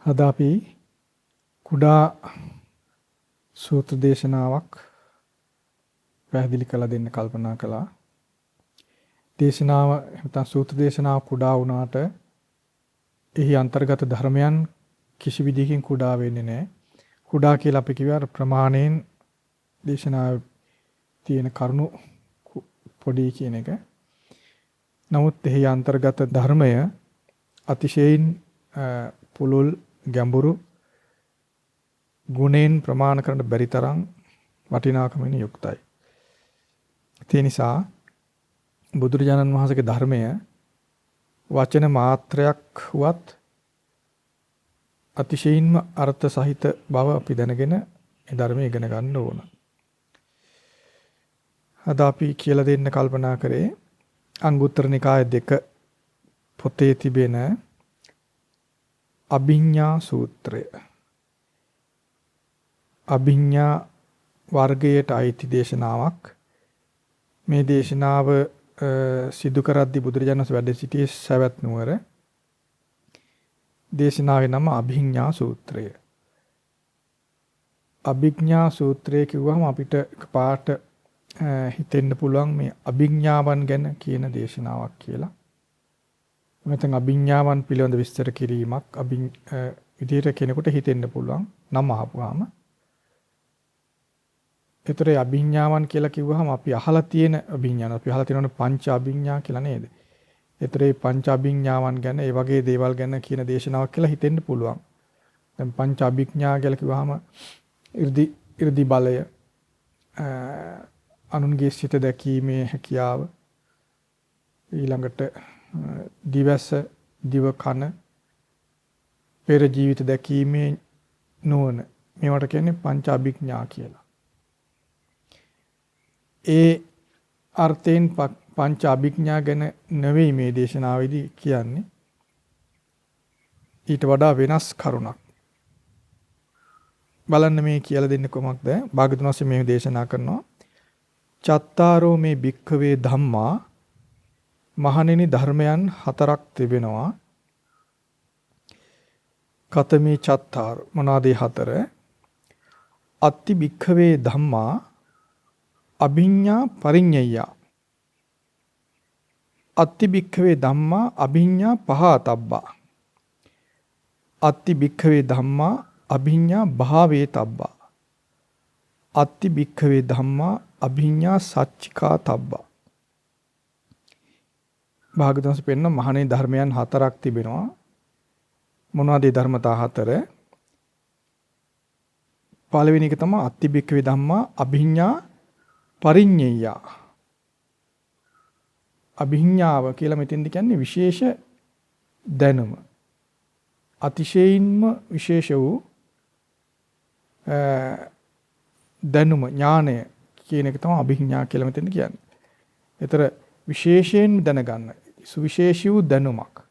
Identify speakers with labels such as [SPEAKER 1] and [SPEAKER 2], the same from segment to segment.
[SPEAKER 1] අද අපි කුඩා සූත්‍ර දේශනාවක් පැහැදිලි කළ දෙන්න කල්පනා කළා. දේශනාව නැත්නම් සූත්‍ර දේශනාව කුඩා වුණාට එහි අන්තර්ගත ධර්මයන් කිසි විදිහකින් කුඩා වෙන්නේ නැහැ. කුඩා කියලා අපි කියවර ප්‍රමාණයෙන් දේශනාවේ තියෙන කරුණු පොඩි කියන එක. නමුත් එහි අන්තර්ගත ධර්මය අතිශයින් පුලුල් ගැඹුරු ගුණෙන් ප්‍රමාණ කරන්න බැරි තරම් වටිනාකමින් යුක්තයි. ඒ නිසා බුදුරජාණන් වහන්සේගේ ධර්මය වචන මාත්‍රයක් වුවත් අතිශයින්ම අර්ථ සහිත බව අපි දැනගෙන ඒ ධර්මය ඉගෙන ගන්න ඕන. අද අපි කියලා දෙන්න කල්පනා කරේ අංගුත්තර නිකාය 2 පොතේ තිබෙන අභිඤ්ඤා සූත්‍රය. අභිඤ්ඤා වර්ගයට අයිති දේශනාවක්. මේ දේශනාව සිදු කරද්දී බුදුරජාණන් වහන්සේ වැඩ සිටියේ සවැත් නුවර. දේශනාවේ නම අභිඤ්ඤා සූත්‍රය. අභිඥා සූත්‍රය කිව්වම අපිට පාට හිතෙන්න පුළුවන් මේ අභිඥාවන් ගැන කියන දේශනාවක් කියලා. නැත්නම් අභිඥාවන් පිළිබඳ විස්තර කිරීමක් විදිහට කෙනෙකුට හිතෙන්න පුළුවන් නම අහපුවාම. ඒතරේ අභිඥාවන් කියලා කිව්වහම අපි අහලා තියෙන අභිඥාන අපි අහලා තියෙනවනේ පංච අභිඥා කියලා නේද? ඒතරේ පංච අභිඥාවන් ගැන ඒ වගේ දේවල් ගැන කියන දේශනාවක් කියලා හිතෙන්න පුළුවන්. දැන් පංච අභිඥා කියලා කිව්වහම 이르දි බලය අනුන්ගේ සිත දැකීමේ හැකියාව ඊළඟට දිවස දිව කන පෙර ජීවිත දැකීමේ නුවණ මේවට කියන්නේ පංච අභිඥා කියලා. ඒ අර්ථයෙන් පංච අභිඥා ගැන නෙවෙයි මේ දේශනාවේදී කියන්නේ. ඊට වඩා වෙනස් කරුණක්. බලන්න මේ කියලා දෙන්නේ කොහොමද? භාගතුන් වහන්සේ මේ දේශනා කරනවා. චත්තාරෝ මේ භික්ඛවේ ධම්මා මහණෙනි ධර්මයන් 4ක් තිබෙනවා. කතමේ චත්තාර මොනවාද 4? අත්ති භික්ඛවේ ධම්මා අභිඤ්ඤා පරිඤ්ඤය. අත්ති භික්ඛවේ ධම්මා අභිඤ්ඤා පහතබ්බා. අත්ති භික්ඛවේ ධම්මා අභිඤ්ඤා භාවේ තබ්බා. අත්ති භික්ඛවේ ධම්මා අභිඤ්ඤා සච්චිකා තබ්බා. භාගතුන්ස පෙන්න මහණේ ධර්මයන් 4ක් තිබෙනවා. මොනවද ඒ ධර්මතා 4? පළවෙනි එක තමයි අත්ති භික්ඛවේ ධම්මා අභිඤ්ඤා පරිඤ්ඤය. අභිඤ්ඤාව කියලා මෙතෙන්ද කියන්නේ විශේෂ දැනුම. අතිශයින්ම විශේෂ වූ දැනුම ඥානය කියන එක තමයි අභිඥා කියලා මෙතෙන්ද කියන්නේ. ඒතර විශේෂයෙන් දැනගන්න සුවිශේෂී වූ දැනුමක්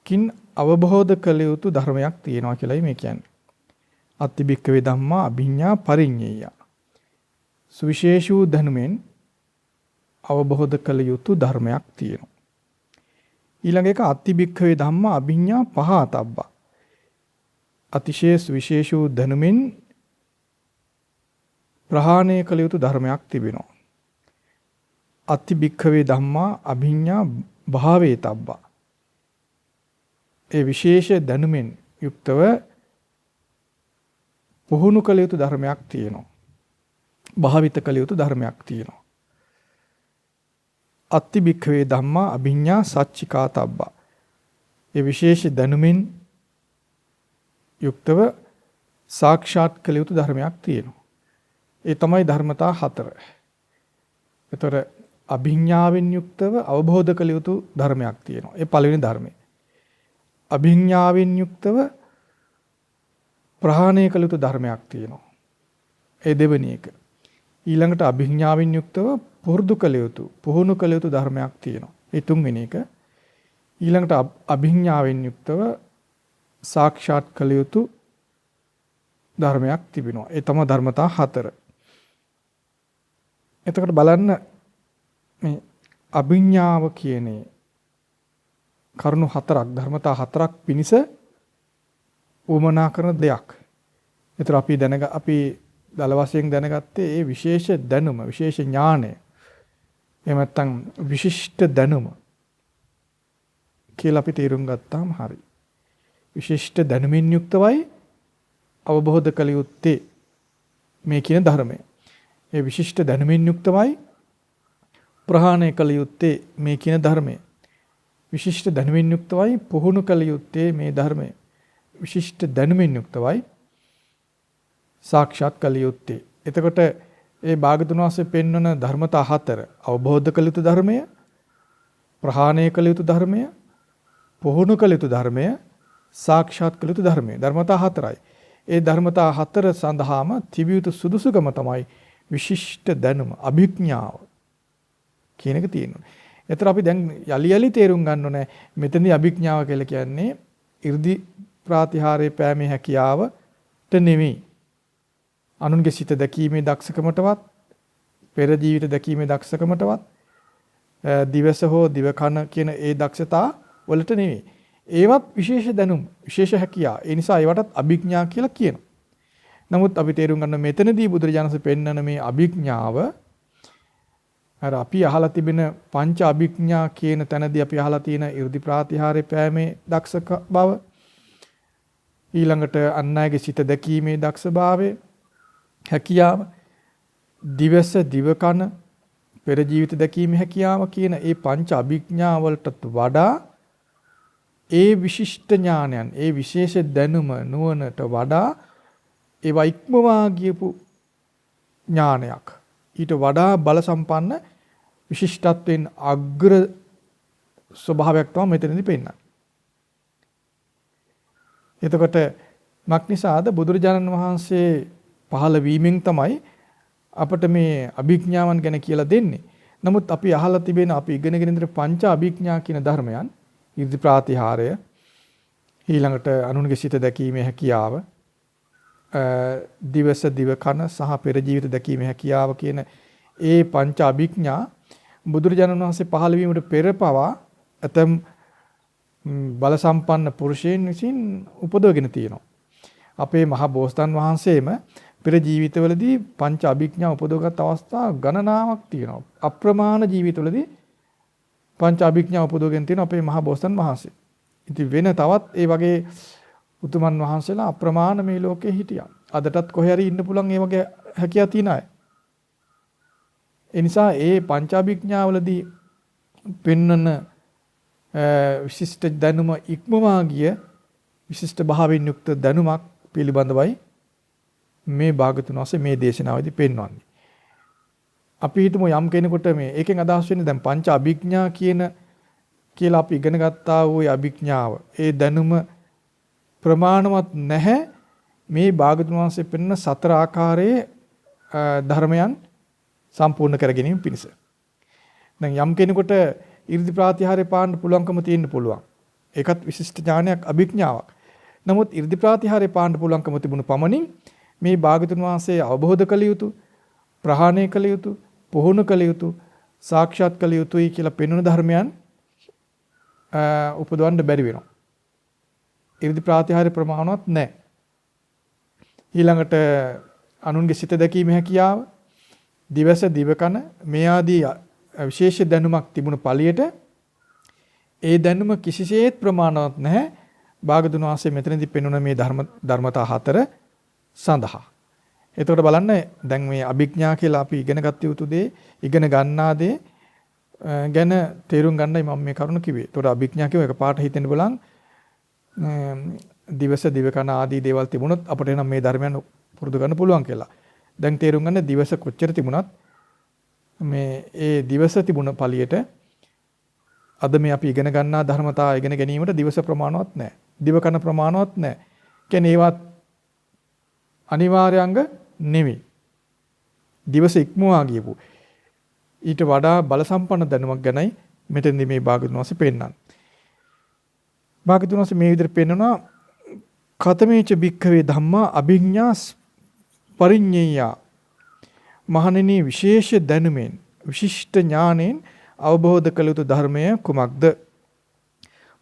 [SPEAKER 1] කින් අවබෝධ කළ යුතු ධර්මයක් තියෙනවා කියලායි මේ කියන්නේ. අත්ති භික්ඛවේ ධම්මා අභිඥා පරිඤ්ඤය. සුවිශේෂී වූ දැනුමෙන් අවබෝධ කළ යුතු ධර්මයක් තියෙනවා. ඊළඟ එක අත්ති භික්ඛවේ ධම්මා අභිඥා පහතබ්බා. අතිශය සුවිශේෂී වූ දැනුමෙන් ප්‍රහාණය කළ යුතු ධර්මයක් තිබෙනවා. අත්ති භික්ඛවේ ධම්මා අභිඤ්ඤා භාවේ තබ්බා. ඒ විශේෂ දැනුමෙන් යුක්තව පුහුණු කළ යුතු ධර්මයක් තියෙනවා. භාවිත කළ යුතු ධර්මයක් තියෙනවා. අත්ති භික්ඛවේ ධම්මා අභිඤ්ඤා සච්චිකා තබ්බා. ඒ විශේෂ දැනුමින් යුක්තව සාක්ෂාත් කළ යුතු ධර්මයක් තියෙනවා. ඒ තමයි ධර්මතා 4. ඒතර අභිඤ්ඤාවෙන් යුක්තව අවබෝධ කළ යුතු ධර්මයක් තියෙනවා. ඒ පළවෙනි ධර්මය. අභිඤ්ඤාවෙන් යුක්තව ප්‍රහාණය කළ යුතු ධර්මයක් තියෙනවා. ඒ දෙවෙනි එක. ඊළඟට අභිඥාවෙන් යුක්තව පුරුදු කළ යුතු පුහුණු කළ යුතු ධර්මයක් තියෙනවා. ඒ තුන්වෙනි එක. ඊළඟට අභිඥාවෙන් යුක්තව සාක්ෂාත් කළ යුතු ධර්මයක් තිබෙනවා. ඒ තමයි ධර්මතා 4. එතකොට බලන්න මේ අභිඥාව කියන කරුණු හතරක් ධර්මතා හතරක් පිනිස උමනා කරන දෙයක්. ඒතර අපි දල වශයෙන් දැනගත්තේ ඒ විශේෂ දැනුම, විශේෂ ඥානය. එහෙම නැත්නම් විශිෂ්ට දැනුම කියලා අපි තේරුම් ගත්තාම හරි. විශිෂ්ට දැනුමින් යුක්තවයි අවබෝධ කළ යුත්තේ මේ කියන ධර්මය. ඒ විශිෂ්ට දැනුමින් යුක්තවයි ප්‍රහාණය කළ යුත්තේ මේ කියන ධර්මය. විශිෂ්ට දැනුමින් යුක්තවයි පුහුණු කළ යුත්තේ මේ ධර්මය. විශිෂ්ට දැනුමින් යුක්තවයි සාක්ෂාත් කළ යුත්තේ. එතකොට ඒ භාගතුන් වහන්සේ පෙන්වන ධර්මතා හතර අවබෝධ කළ යුතු ධර්මය, ප්‍රහාණය කළ යුතු ධර්මය, පුහුණු කළ යුතු ධර්මය, සාක්ෂාත් කළ යුතු ධර්මය. ධර්මතා හතරයි. ඒ ධර්මතා හතර සඳහාම තිබිය යුතු සුදුසුකම තමයි විශිෂ්ට දැනුම, අභිඥාව කියන එක තියෙනවා. ඒතර අපි දැන් යලි තේරුම් ගන්න ඕනේ මෙතනදී අභිඥාව කියලා කියන්නේ 이르දි ප්‍රාතිහාරයේ පෑමේ හැකියාවට නෙමෙයි. අනුන්ගේ සිත දැකීමේ දක්ෂකමටවත්, පෙර ජීවිත දැකීමේ දක්ෂකමටවත්, දිවස හෝ දිව කන කියන ඒ දක්ෂතා වලට නෙමෙයි. ඒවත් විශේෂ දැනුම්, විශේෂ හැකියාව. ඒ නිසා ඒවටත් අභිඥා කියලා කියනවා. නමුත් අපි තේරුම් ගන්න මෙතනදී බුදුරජාණන් වහන්සේ පෙන්වන මේ අභිඥාව අර අපි අහලා තිබෙන පංච අභිඥා කියන තැනදී අපි අහලා තියෙන 이르දි ප්‍රාතිහාරයේ පෑමේ දක්ෂක බව, ඊළඟට අන් අයගේ සිත දැකීමේ දක්ෂභාවය, හැකියාව, දිවස දිවකන පෙර ජීවිත දැකීමේ හැකියාව කියන ඒ පංච අභිඥා වලට වඩා ඒ විශිෂ්ට ඥානයන්, ඒ විශේෂ දැනුම නුවණට වඩා ඒවා ඉක්මවා ගියපු ඥානයක්, ඊට වඩා බල සම්පන්න විශිෂ්ටත්වයෙන් අග්‍ර ස්වභාවයක් තමයි මෙතනදී පෙන්නන්නේ. එතකොට මක්නිසාද බුදුරජාණන් වහන්සේ පහළ වීමෙන් තමයි අපට මේ අභිඥාවන් ගැන කියලා දෙන්නේ. නමුත් අපි අහලා තිබෙන, අපි ඉගෙනගෙන ඉඳලා පංච අභිඥා කියන ධර්මයන්, 이르දි ප්‍රාතිහාරය, ඊළඟට අනුන්ගේ සිත දැකීමේ හැකියාව, දිවස දිව කන සහ පෙර ජීවිත දැකීමේ හැකියාව කියන ඒ පංච අභිඥා බුදුරජාණන් වහන්සේ පහළ වීමට පෙර පවා ඇතම් බල සම්පන්න පුරුෂයන් විසින් උපදවගෙන තියෙනවා. අපේ මහා බෝසතාණන් වහන්සේම පෙර ජීවිතවලදී පංච අභිඥා උපදවගත් අවස්ථා ගණනාවක් තියෙනවා. අප්‍රමාණ ජීවිතවලදී පංච අභිඥා උපදවගෙන තියෙන අපේ මහා බෝසතාණන් වහන්සේ. ඉතින් වෙන තවත් ඒ වගේ උතුමන් වහන්සේලා අප්‍රමාණ මේ ලෝකේ හිටියා. අදටත් කොහේ හරි ඉන්න පුළුවන් ඒ වගේ හැකියාව තියෙන අය. ඒ නිසා ඒ පංචාභිඥාවලදී පෙන්වන විශිෂ්ට දැනුම ඉක්මවා ගිය විශිෂ්ට භාවයෙන් යුක්ත දැනුමක් පිළිබඳවයි මේ භාගතුන් වහන්සේ මේ දේශනාවේදී පෙන්වන්නේ. අපි හිතමු යම් කෙනෙකුට මේ ඒකෙන් අදහස් වෙන්නේ දැන් පංච අභිඥා කියලා අපි ඉගෙන ගත්තා වූ අභිඥාව, ඒ දැනුම ප්‍රමාණවත් නැහැ මේ භාගතුන් වහන්සේ පෙන්වන සතර ආකාරයේ ධර්මයන් සම්පූර්ණ කර ගැනීම පිණිස. දැන් යම් කෙනෙකුට 이르දි ප්‍රාතිහාරය පාන්න පුළුවන්කම තියෙන්න පුළුවන්. ඒකත් විශිෂ්ට ඥානයක්, අභිඥාවක්. නමුත් 이르දි ප්‍රාතිහාරය පාන්න පුළුවන්කම තිබුණු පමණින් මේ භාගතුන් වහන්සේ අවබෝධ කළ යුතු, ප්‍රහාණය කළ යුතු, පුහුණු කළ යුතු, සාක්ෂාත් කළ යුතුයි කියලා පෙන්වන ධර්මයන් උපදවන්න බැරි වෙනවා. 이르දි ප්‍රාතිහාර්ය ප්‍රමාණවත් නැහැ. ඊළඟට අනුන්ගේ සිත දැකීමේ හැකියාව, දිවස දිවකන මේ ආදී විශේෂ දැනුමක් තිබුණු පළියට ඒ දැනුම කිසිසේත් ප්‍රමාණවත් නැහැ භාගතුන් වහන්සේ මෙතනදී පෙන්වන මේ ධර්මතා හතර සඳහා. එතකොට බලන්න දැන් මේ අභිඥා කියලා අපි ඉගෙන ගත්ත යුතු දේ, ඉගෙන ගන්නා දේ ගැන තේරුම් ගන්නයි මම මේ කරුණ කිව්වේ. එතකොට අභිඥා කියව එකපාරට හිතෙන්න බලන් දිවස දිවකන ආදී දේවල් තිබුණොත් අපිට එනම් මේ ධර්මයන් පුරුදු කරන්න පුළුවන් කියලා. දැන් තේරුම් ගන්න දිවස කොච්චර තිබුණත් මේ ඒ දිවස තිබුණ පළියට අද මේ අපි ඉගෙන ගන්නා ධර්මතා ඉගෙන ගැනීමට දිවස ප්‍රමාණවත් නැහැ. දිවකන ප්‍රමාණවත් නැහැ. කියන්නේ ඒවත් අනිවාර්යංග නෙවෙයි. දිවස ඉක්මවා ගියපු ඊට වඩා බල සම්පන්න දැනුමක් ගැනයි මෙතෙන්දී මේ භාගතුන් වහන්සේ පෙන්නන්නේ. භාගතුන් වහන්සේ මේ විදිහට පෙන්නනවා කතමේච භික්ඛවේ ධම්මා අභිඥා පරිඤ්ඤය. මහණෙනි විශේෂ දැනුමෙන්, විශිෂ්ට ඥානෙන් අවබෝධ කළ යුතු ධර්මය කුමක්ද?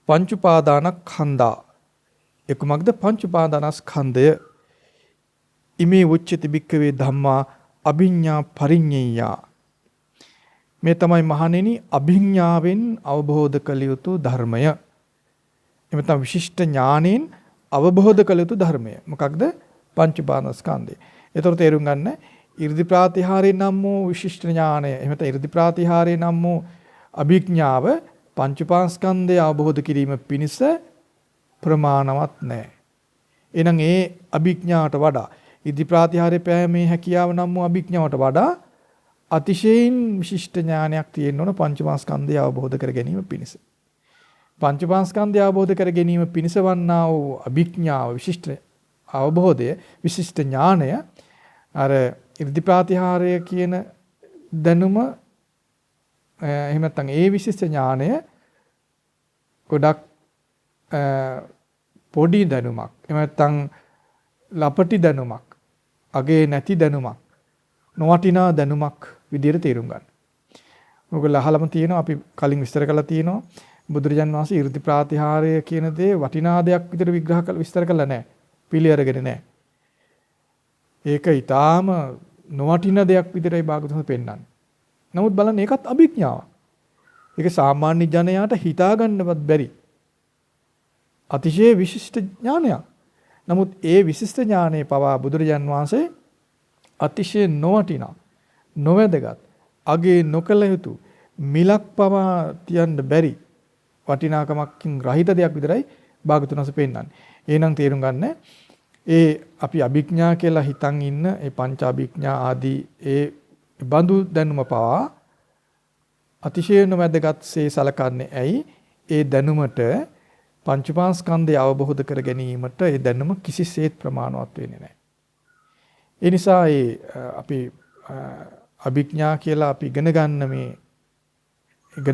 [SPEAKER 1] පංච උපාදානස්කන්ධා. ඒ කුමක්ද? පංච උපාදානස්කන්ධය. ඉමේ උච්චති භික්ඛවේ ධම්මා අභිඤ්ඤා පරිඤ්ඤය. මේ තමයි මහණෙනි අභිඤ්ඤාවෙන් අවබෝධ කළ යුතු ධර්මය. එමෙ තමයි විශිෂ්ට ඥානෙන් අවබෝධ කළ යුතු ධර්මය. මොකක්ද? පංච උපාදානස්කන්ධය. ඒතර තේරුම් ගන්න 이르දි ප්‍රාතිහාරය නම් වූ විශිෂ්ට ඥානය. එහෙම නැත්නම් 이르දි ප්‍රාතිහාරය නම් වූ අභිඥාව පංච උපාදානස්කන්ධය අවබෝධ කිරීම පිණිස ප්‍රමාණවත් නැහැ. එහෙනම් ඒ අභිඥාවට වඩා ඉර්ධි ප්‍රාතිහාර්ය පෑමේ හැකියාව නම් වූ අභිඥාවට වඩා අතිශයින් විශිෂ්ට ඥානයක් තියෙන්න ඕන පංචමාස්කන්ධය අවබෝධ කර ගැනීම පිණිස. පංචමාස්කන්ධය අවබෝධ කර ගැනීම පිණිස වන්නා වූ අභිඥාව විශිෂ්ට අවබෝධය විශිෂ්ට ඥානය අර ඉර්ධි ප්‍රාතිහාර්ය කියන දැනුම එහෙම නැත්නම් ඒ විශිෂ්ට ඥානය ගොඩක් පොඩි දැනුමක්. එහෙම නැත්නම් ලපටි දැනුමක්. අගේ නැති දැනුමක්. නොවටිනා දැනුමක් විදිහට තේරුම් ගන්න. ඔයගොල්ලෝ අහලම තියෙනවා අපි කලින් විස්තර කරලා තියෙනවා බුදුරජාන් වහන්සේ 이르දි ප්‍රාතිහාර්ය කියන දේ වටිනා දෙයක් විදිහට විග්‍රහ කරලා විස්තර කරලා නැහැ. පිළි අරගෙන නැහැ. ඒක ඊටාම නොවටින දෙයක් විදිහටයි භාගතුන් පෙන්නන්නේ. නමුත් බලන්න ඒකත් අභිඥාවක්. ඒක සාමාන්‍ය ජනයාට හිතා ගන්නවත් බැරි. අතිශය විශිෂ්ට ඥානයක්. නමුත් ඒ විශිෂ්ට ඥානයේ පවා බුදුරජාන් වහන්සේ අතිශය නොවටිනා නොවැදගත් අගේ නොකල යුතු මිලක් පවා තියන්න බැරි වටිනාකමකින් රහිත දෙයක් විතරයි භාගතුන් වහන්සේ පෙන්නන්නේ. එහෙනම් තේරුම් ගන්න ඒ අපි අභිඥා කියලා හිතන් ඉන්න ඒ පංච අභිඥා ආදී ඒ බඳු දැනුම පවා අතිශය නොවැදගත්සේ සලකන්නේ ඇයි? ඒ දැනුමට පංචපාස්කන්ධය අවබෝධ කර ගැනීමට ඒ දැනුම කිසිසේත් ප්‍රමාණවත් වෙන්නේ නැහැ. ඒ නිසා අපි අභිඥා කියලා අපි ඉගෙන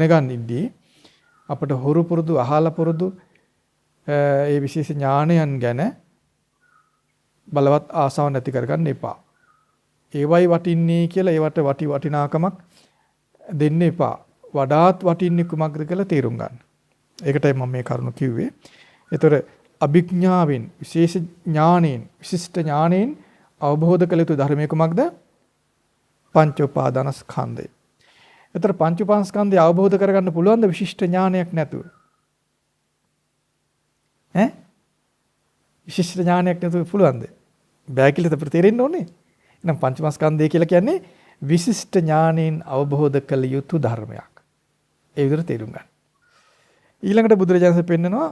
[SPEAKER 1] ගන්න ඉද්දී අපිට හුරු පුරුදු අහලා පුරුදු ඒ විශේෂ ඥානයන් ගැන බලවත් ආසාව නැති කරගන්න එපා. ඒවයි වටින්නේ කියලා ඒවට වටිනාකමක් දෙන්න එපා. වඩාත් වටින්නේ කුමක්ද කියලා තේරුම් ගන්න. ඒකටයි මම මේ කරුණ කිව්වේ. ඒතර අභිඥාවෙන් විශේෂ ඥානෙන් විශිෂ්ට ඥානෙන් අවබෝධ කළ යුතු ධර්මය කුමක්ද? පංච උපාදානස්කන්ධය. ඒතර පංච උපාදානස්කන්ධය අවබෝධ කරගන්න පුළුවන් ද විශිෂ්ට ඥානයක් නැතුව? විශිෂ්ට ඥානයක් නැතුව පුළුවන්ද? බෑ කියලා අපිට තේරෙන්න ඕනේ. එහෙනම් පංච උපාදානස්කන්ධය කියලා කියන්නේ විශිෂ්ට ඥානෙන් අවබෝධ කළ යුතු ධර්මයක්. ඒ විදිහට තේරුම් ගන්න. ඊළඟට බුදුරජාණන් වහන්සේ පෙන්නනවා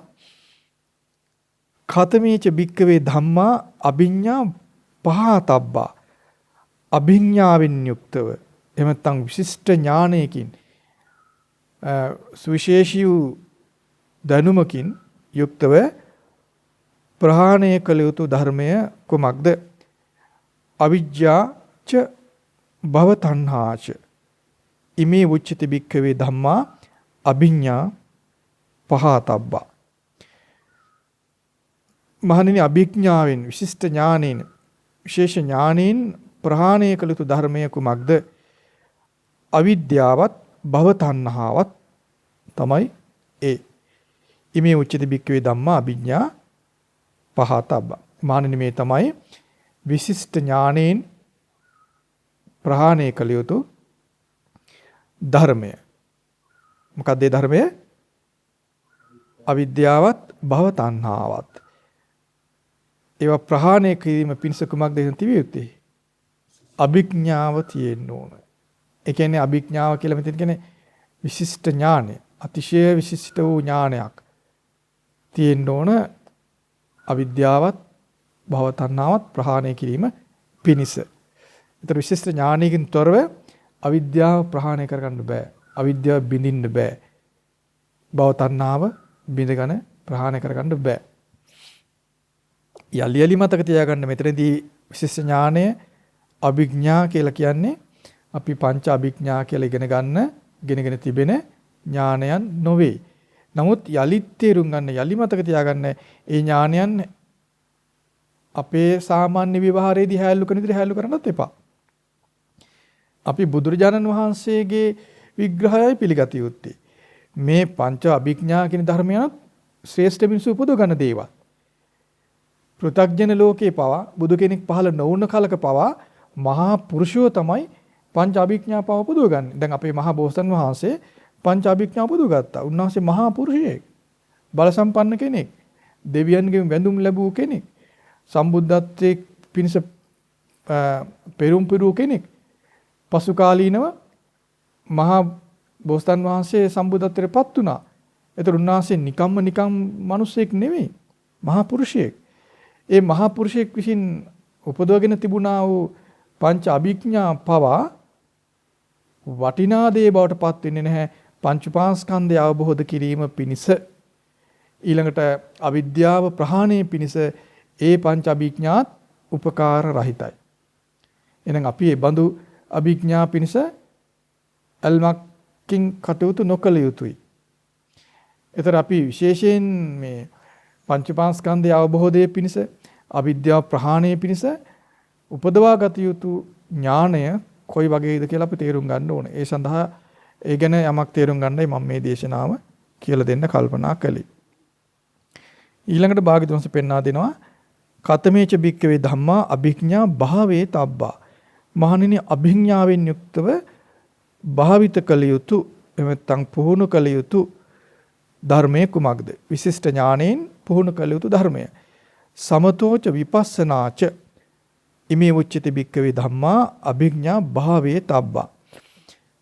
[SPEAKER 1] ඛතමේච භික්කවේ ධම්මා අභිඤ්ඤා පහතබ්බා. අභිඤ්ඤාවෙන් යුක්තව එහෙම නැත්නම් විශිෂ්ට ඥානයකින් සුවිශේෂී වූ දැනුමකින් යුක්තව ප්‍රහාණය කළ යුතු ධර්මය කුමක්ද? අවිජ්ජාච භව තණ්හාච ඉමේ උච්චති භික්කවේ ධම්මා අභිඤ්ඤා පහතබ්බා. මහණෙනි අභිඥාවෙන් විශිෂ්ට ඥානෙන් විශේෂ ඥානෙන් ප්‍රහාණය කළ යුතු ධර්මය කුමක්ද? අවිද්‍යාවත් භව තණ්හාවත් තමයි ඒ. ඉමේ උච්චති භික්කවේ ධම්මා අභිඥා පහතබ්බා. මහණෙනි මේ තමයි විශිෂ්ට ඥානෙන් ප්‍රහාණය කළ යුතු ධර්මය. මොකක්ද ඒ ධර්මය? අවිද්‍යාවත් භව තණ්හාවත්. ඒවා ප්‍රහාණය කිරීම පිණිස කුමක්ද තිබිය යුත්තේ? අභිඥාව තියෙන්න ඕන. ඒ කියන්නේ අභිඥාව කියලා මෙතන කියන්නේ විශිෂ්ට ඥානය. අතිශය විශිෂ්ට වූ ඥානයක් තියෙන්න ඕන. අවිද්‍යාවත් භව තණ්හාවත් ප්‍රහාණය කිරීම පිණිස. ඒතර විශිෂ්ට ඥානයකින් තොරව අවිද්‍යාව ප්‍රහාණය කරගන්න බෑ. අවිද්‍යාව බිඳින්න බෑ. භව තණ්හාව බිඳගෙන ප්‍රහාණය කරගන්න බෑ. යලි මතක තියාගන්න මෙතනදී විශේෂ ඥානය අභිඥා කියලා කියන්නේ අපි පංච අභිඥා කියලා ඉගෙනගෙන තිබෙන ඥානයන් නොවේ. නමුත් යලිත් තේරුම් ගන්න යලි මතක තියාගන්න ඒ ඥානයන් අපේ සාමාන්‍ය ව්‍යවහාරයේදී හැල්ලු කරන විදිහට හැල්ලු කරන්නත් එපා. අපි බුදුරජාණන් වහන්සේගේ විග්‍රහයයි පිළිගත යුත්තේ. මේ පංච අභිඥා කියන ධර්මයන් ශ්‍රේෂ්ඨ මිනිස්සු උපදව ගන්න දේවල්. පෘථග්ජන ලෝකේ පවා බුදු කෙනෙක් පහළ නොවුන කලක පවා මහා පුරුෂයෝ තමයි පංච අභිඥා පව උපදව ගන්න. දැන් අපේ මහා බෝසත්න් වහන්සේ පංච අභිඥා උපදව ගත්තා. උන්වහන්සේ මහා පුරුෂයෙක්. බල සම්පන්න කෙනෙක්. දෙවියන්ගෙන් වැඳුම් ලැබූ කෙනෙක්. සම්බුද්ධත්වයේ පිණිස පෙරුම් පිරූ කෙනෙක්. පසු කාලීනව මහා බෝසත්න් වහන්සේ සම්බුද්ධත්වයට පත් වුණා. ඒතර උන්වහන්සේ නිකම් මිනිසෙක් නෙවෙයි. මහා පුරුෂයෙක්. ඒ මහා පුරුෂයෙක් විසින් උපදවගෙන තිබුණා වූ පංච අභිඥා පවා වටිනා දේ බවට පත් වෙන්නේ නැහැ. පංච උපාස්කන්ධය අවබෝධ කිරීම පිණිස ඊළඟට අවිද්‍යාව ප්‍රහාණය පිණිස ඒ පංච අභිඥාත් උපකාර රහිතයි. එහෙනම් අපි මේ බඳු අභිඥා පිණිස අල්මක්කින් කටයුතු නොකළ යුතුයි. ඒතර අපි විශේෂයෙන් මේ පංචපාස්කන්ධය අවබෝධයේ පිණිස අවිද්‍යාව ප්‍රහාණය පිණිස උපදවා ගත යුතු ඥාණය කොයි වගේද කියලා අපි තේරුම් ගන්න ඕනේ. ඒ සඳහා ඒ ගැන යමක් තේරුම් ගන්නයි මම මේ දේශනාව කියලා දෙන්න කල්පනා කළේ. ඊළඟට භාග්‍යවතුන්ස පෙන්වා දෙනවා කතමේච භික්කවේ ධම්මා අභිඥා භාවේ තබ්බා. මහණෙනි අභිඥාවෙන් යුක්තව භාවිත කළ යුතු එමෙත්තන් පුහුණු කළ යුතු ධර්මයේ කුමක්ද? විශිෂ්ට ඥාණයෙන් පුහුණු කළ යුතු ධර්මය. සමතෝච විපස්සනාච ඉමේ උච්චති භික්කවේ ධම්මා අභිඥා භාවේ තබ්බා.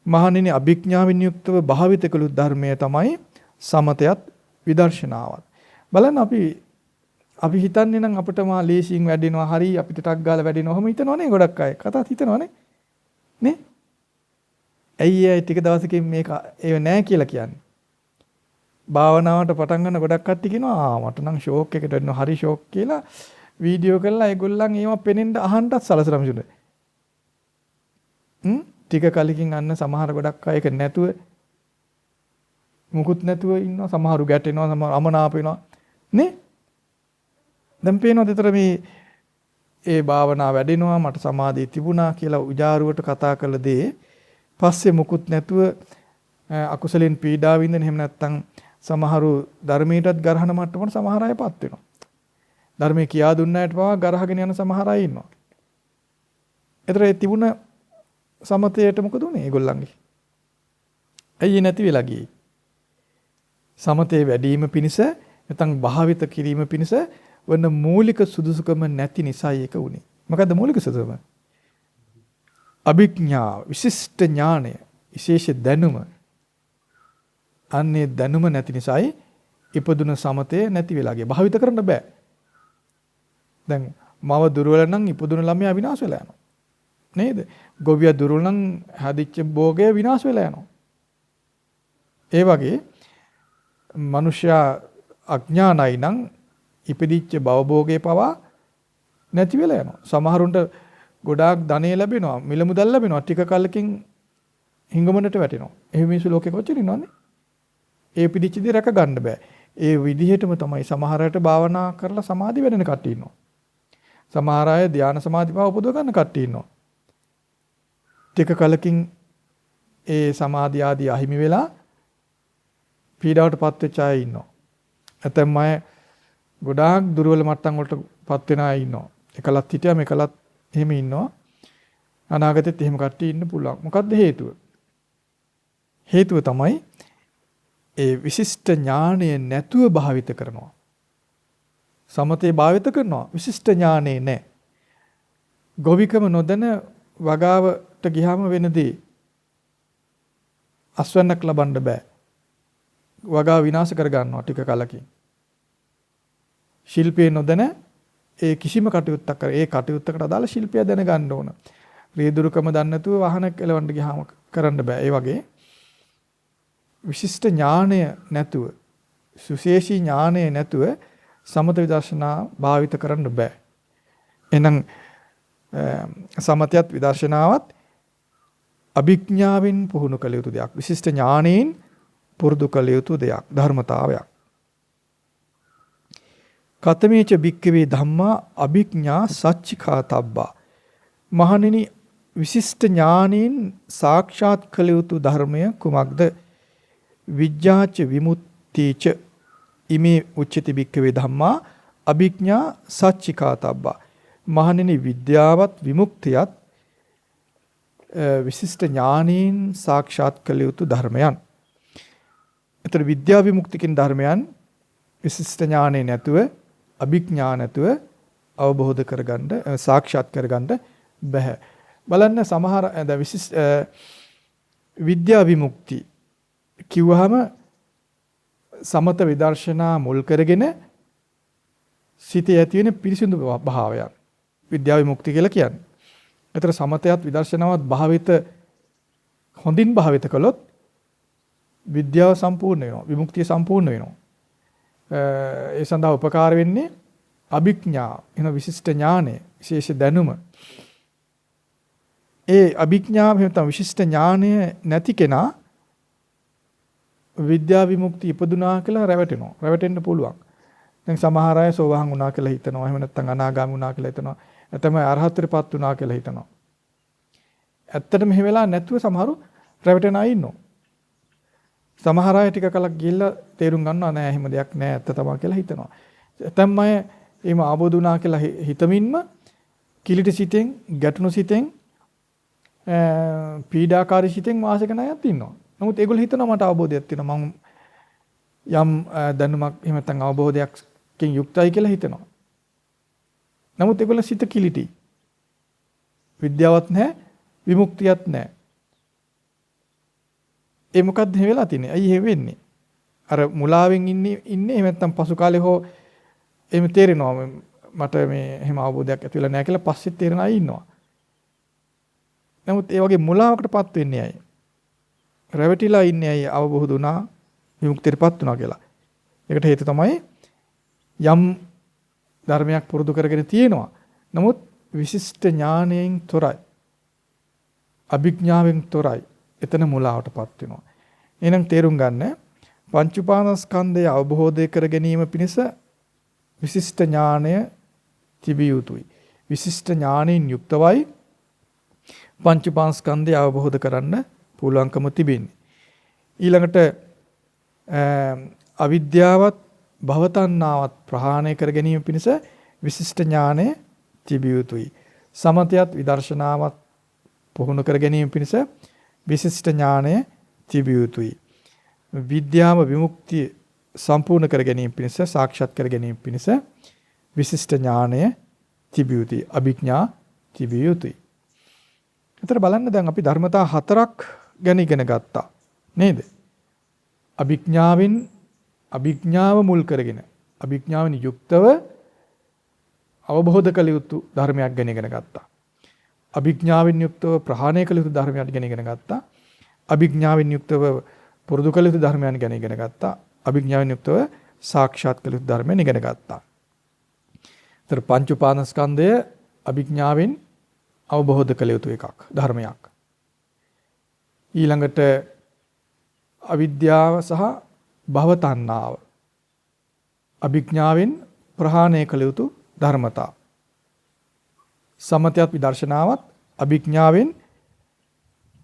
[SPEAKER 1] මහණෙනි අභිඥාවෙන් යුක්තව භාවිත කළ යුතු ධර්මය තමයි සමතයත් විදර්ශනාවත්. බලන්න අපි හිතන්නේ නම් අපිට මා ලේසියෙන් වැඩෙනවා හරි අපිට ටක් ගාලා වැඩෙනවා ඔහොම හිතනවනේ ගොඩක් අය. කතාත් හිතනවනේ. නේ? ඇයි ඒ ටික දවසකින් මේක ඒව නෑ කියලා කියන්නේ. භාවනාවට පටන් ගන්න ගොඩක් කට්ටිය කියනවා මට නම් ෂෝක් එකට එන්න හරි ෂෝක් කියලා වීඩියෝ කරලා ඒගොල්ලන් ඒව පෙනෙන්න අහන්නත් සලසලා මිසුනේ. ටික කලකින් අන්න සමහර ගොඩක් අය ඒක නැතුව මුකුත් නැතුව ඉන්නවා. සමහරු ගැටෙනවා, සමහර අමනාප වෙනවා. නේ? දැන් පේනවද විතර මේ ඒ භාවනාව වැඩෙනවා මට සමාධිය තිබුණා කියලා උජාරුවට කතා කළ දේ පස්සේ මුකුත් නැතුව අකුසලෙන් පීඩා විඳින එහෙම නැත්නම් සමහරු ධර්මයටත් ගරහන මට්ටමට සමහර අයපත් වෙනවා. ධර්මයේ කියා දුන්නාට පවා ගරහගෙන යන සමහර අය ඉන්නවා. ඒතර ඒ තිබුණ සමතයට මොකද උනේ ඒගොල්ලන්ගේ? ඇයි නැති වෙලා ගියේ? සමතේ වැඩිම පිණිස නැත්නම් භාවිත කිරීම පිණිස වන මූලික සුදුසුකම නැති නිසා ඒක උනේ. මොකද්ද මූලික සුදුසුකම? අභිඥා, විශිෂ්ට ඥානය, විශේෂ දැනුම. අන්නේ දැනුම නැති නිසායි ඉපදුන සමතේ නැති වෙලා ගියේ. භාවිත කරන්න බෑ. දැන් මව දුර්වල නම් ඉපදුන ළමයා විනාශ වෙලා යනවා. නේද? ගොවියා දුර්වල නම් හදිච්ච භෝගය විනාශ වෙලා යනවා. ඒ වගේ මනුෂ්‍යයා අඥානයි නම් ඉපදිච්ච භවභෝගේ පවා නැති වෙලා යනවා. සමහරුන්ට ගොඩාක් ධනෙ ලැබෙනවා, මිල මුදල් ලැබෙනවා, ටික කලකින් හිඟමනට වැටෙනවා. එහෙම මිනිස්සු ලෝකේ කොච්චර ඉන්නවනේ? ඒ පිළිච්ච දේ රැක ගන්න බෑ. ඒ විදිහටම තමයි සමහරට භාවනා කරලා සමාධි වැඩෙන කට්ටිය ඉන්නවා. සමහර අය ධානා සමාධි භාව උපදව ගන්න කට්ටිය ඉන්නවා. ටික කලකින් ඒ සමාධි ආදී අහිමි වෙලා පීඩාවටපත් වෙච්ච අය ඉන්නවා. ඇතැම් අය ගොඩාක් දුර්වල මට්ටම් වලටපත් වෙන අය ඉන්නවා. එකලත් හිටියා මේකලත් එහෙම ඉන්නවා. අනාගතෙත් එහෙම කට්ටිය ඉන්න පුළුවන්. මොකද්ද හේතුව? හේතුව තමයි ඒ විශිෂ්ට ඥානය නැතුව භාවිත කරනවා. සමතේ භාවිත කරනවා. විශිෂ්ට ඥානේ නැහැ. ගොවිකම නොදැන වගාවට ගියාම වෙනදී අස්වැන්නක් ලබන්න බෑ. වගාව විනාශ කර ගන්නවා ටික කලකින්. ශිල්පේ නොදැන ඒ කිසිම කටයුත්තක් කර ඒ කටයුත්තකට අදාළ ශිල්පය දැන ගන්න ඕන. රියදුරුකම දන්නේ නැතුව වාහනයක් එලවන්න ගියාම කරන්න බෑ. ඒ වගේ විශිෂ්ට ඥානය නැතුව, සුශේෂී ඥානය නැතුව සමත විදර්ශනා භාවිත කරන්න බෑ. එහෙනම් සමතයත් විදර්ශනාවත් අභිඥාවෙන් පුහුණු කළ යුතු දෙයක්. විශිෂ්ට ඥානයෙන් පුරුදු කළ යුතු දෙයක්, ධර්මතාවයක්. කතමේච භික්කවේ ධම්මා අභිඥා සච්චිකාතබ්බා. මහණෙනි විශිෂ්ට ඥානයෙන් සාක්ෂාත් කළ යුතු ධර්මය කුමක්ද? විජ්ජාච විමුක්තිච ඉමේ උච්චති භික්ඛවේ ධම්මා අභිඥා සච්චිකාතබ්බා. මහණෙනි විද්‍යාවත් විමුක්තියත් විශිෂ්ට ඥානීන් සාක්ෂාත් කළ යුතු ධර්මයන්. ඒතර විද්‍යා විමුක්තිකින් ධර්මයන් විශිෂ්ට ඥානෙ නැතුව අභිඥා නැතුව අවබෝධ කරගන්න සාක්ෂාත් කරගන්න බෑ. බලන්න සමහර විද්‍යා විමුක්ති කිව්වහම සමත විදර්ශනා මුල් කරගෙන සිතේ ඇති වෙන පිරිසිදු භාවයන් විද්‍යා විමුක්ති කියලා කියන්නේ. ඒතර සමතයත් විදර්ශනාවත් භාවිත හොඳින් භාවිත කළොත් විද්‍යාව සම්පූර්ණ වෙනවා. විමුක්තිය සම්පූර්ණ වෙනවා. ඒ සඳහා උපකාර වෙන්නේ අභිඥා එන විශිෂ්ට ඥානය, විශේෂ දැනුම. ඒ අභිඥාව එහෙම විශිෂ්ට ඥානය නැති කෙනා විද්‍යා විමුක්තිය ඉපදුනා කියලා රැවටෙනවා. රැවටෙන්න පුළුවන්. දැන් සමහර අය සෝවාන් වුණා කියලා හිතනවා. එහෙම නැත්නම් අනාගාමී වුණා කියලා හිතනවා. නැත්නම් අරහත්ත්වයටපත් වුණා කියලා හිතනවා. ඇත්තටම මෙහෙ වෙලා නැතුව සමහරු රැවටෙන අය ඉන්නවා. සමහර අය ටික කලක් ගිහිල්ලා තේරුම් ගන්නවා නෑ එහෙම දෙයක් නෑ ඇත්ත තමයි කියලා හිතනවා. ඇතම් අය එහෙම ආબોධ වුණා කියලා හිතමින්ම කිලිටි සිතෙන්, ගැටුණු සිතෙන්, පීඩාකාරී සිතෙන් වාසය කරන අයත් ඉන්නවා. නමුත් ඒගොල්ලෝ හිතනවා මට අවබෝධයක් තියෙනවා. මම යම් දැනුමක් එහෙම නැත්නම් අවබෝධයක්කින් යුක්තයි කියලා හිතනවා. නමුත් ඒගොල්ලෝ සිත කිලිටි. විද්‍යාවක් නැහැ, විමුක්තියක් නැහැ. ඒ මොකද්ද මේ වෙලා තියෙන්නේ? ඇයි එහෙම වෙන්නේ? අර මුලාවෙන් ඉන්නේ එහෙම නැත්නම් පසු කාලේ හෝ එහෙම තේරෙනවා මට මේ එහෙම අවබෝධයක් ඇති වෙලා නැහැ කියලා පස්සෙත් තේරෙන අය ඉන්නවා. නමුත් ඒ වගේ මුලාවකටපත් වෙන්නේ අය. රැවටිලා ඉන්නේ අය අවබෝධ වුණා විමුක්තියටපත් වුණා කියලා. ඒකට හේතුව තමයි යම් ධර්මයක් පුරුදු කරගෙන තියෙනවා. නමුත් විශිෂ්ට ඥානයෙන් තොරයි. අභිඥාවෙන් තොරයි. එතන මුලාවටපත් වෙනවා. එහෙනම් තේරුම් ගන්න පංච උපාදානස්කන්ධය අවබෝධය කර ගැනීම පිණිස විශිෂ්ට ඥානය තිබිය යුතුයි. විශිෂ්ට ඥානයෙන් යුක්තවයි පංච උපාදානස්කන්ධය අවබෝධ කරන්න පුළුවන්කම තිබෙන්නේ. ඊළඟට අවිද්‍යාවත් භවතණ්ණාවත් ප්‍රහාණය කර ගැනීම පිණිස විශිෂ්ට ඥානය තිබිය යුතුයි. සමතයත් විදර්ශනාවත් පුහුණු කර ගැනීම පිණිස විශිෂ්ට ඥානය තිබිය යුතුයි. විද්‍යාව විමුක්තිය සම්පූර්ණ කර ගැනීම පිණිස සාක්ෂාත් කර ගැනීම පිණිස විශිෂ්ට ඥානය තිබිය යුතුයි. අභිඥා තිබිය යුතුයි. ඒතර බලන්න දැන් අපි ධර්මතා හතරක් ගැන ඉගෙන ගත්තා. නේද? අභිඥාව මුල් කරගෙන අභිඥාවෙන් යුක්තව අවබෝධ කළ යුතු ධර්මයක් ගැන ඉගෙන ගත්තා. අභිඥාවෙන් යුක්තව ප්‍රහාණය කළ යුතු ධර්මයක් ගැන ඉගෙන ගත්තා. අභිඥාවෙන් යුක්තව පුරුදු කළ යුතු ධර්මයන් ගැන ඉගෙන ගත්තා. අභිඥාවෙන් යුක්තව සාක්ෂාත් කළ යුතු ධර්මයන් ඉගෙන ගත්තා. ඒතර පංච උපාදානස්කන්ධය අභිඥාවෙන් අවබෝධ කළ යුතු එකක් ධර්මයක්. ඊළඟට අවිද්‍යාව සහ භව තණ්හාව අභිඥාවෙන් ප්‍රහාණය කළ යුතු ධර්මතා. සමතයත් විදර්ශනාවත් අභිඥාවෙන්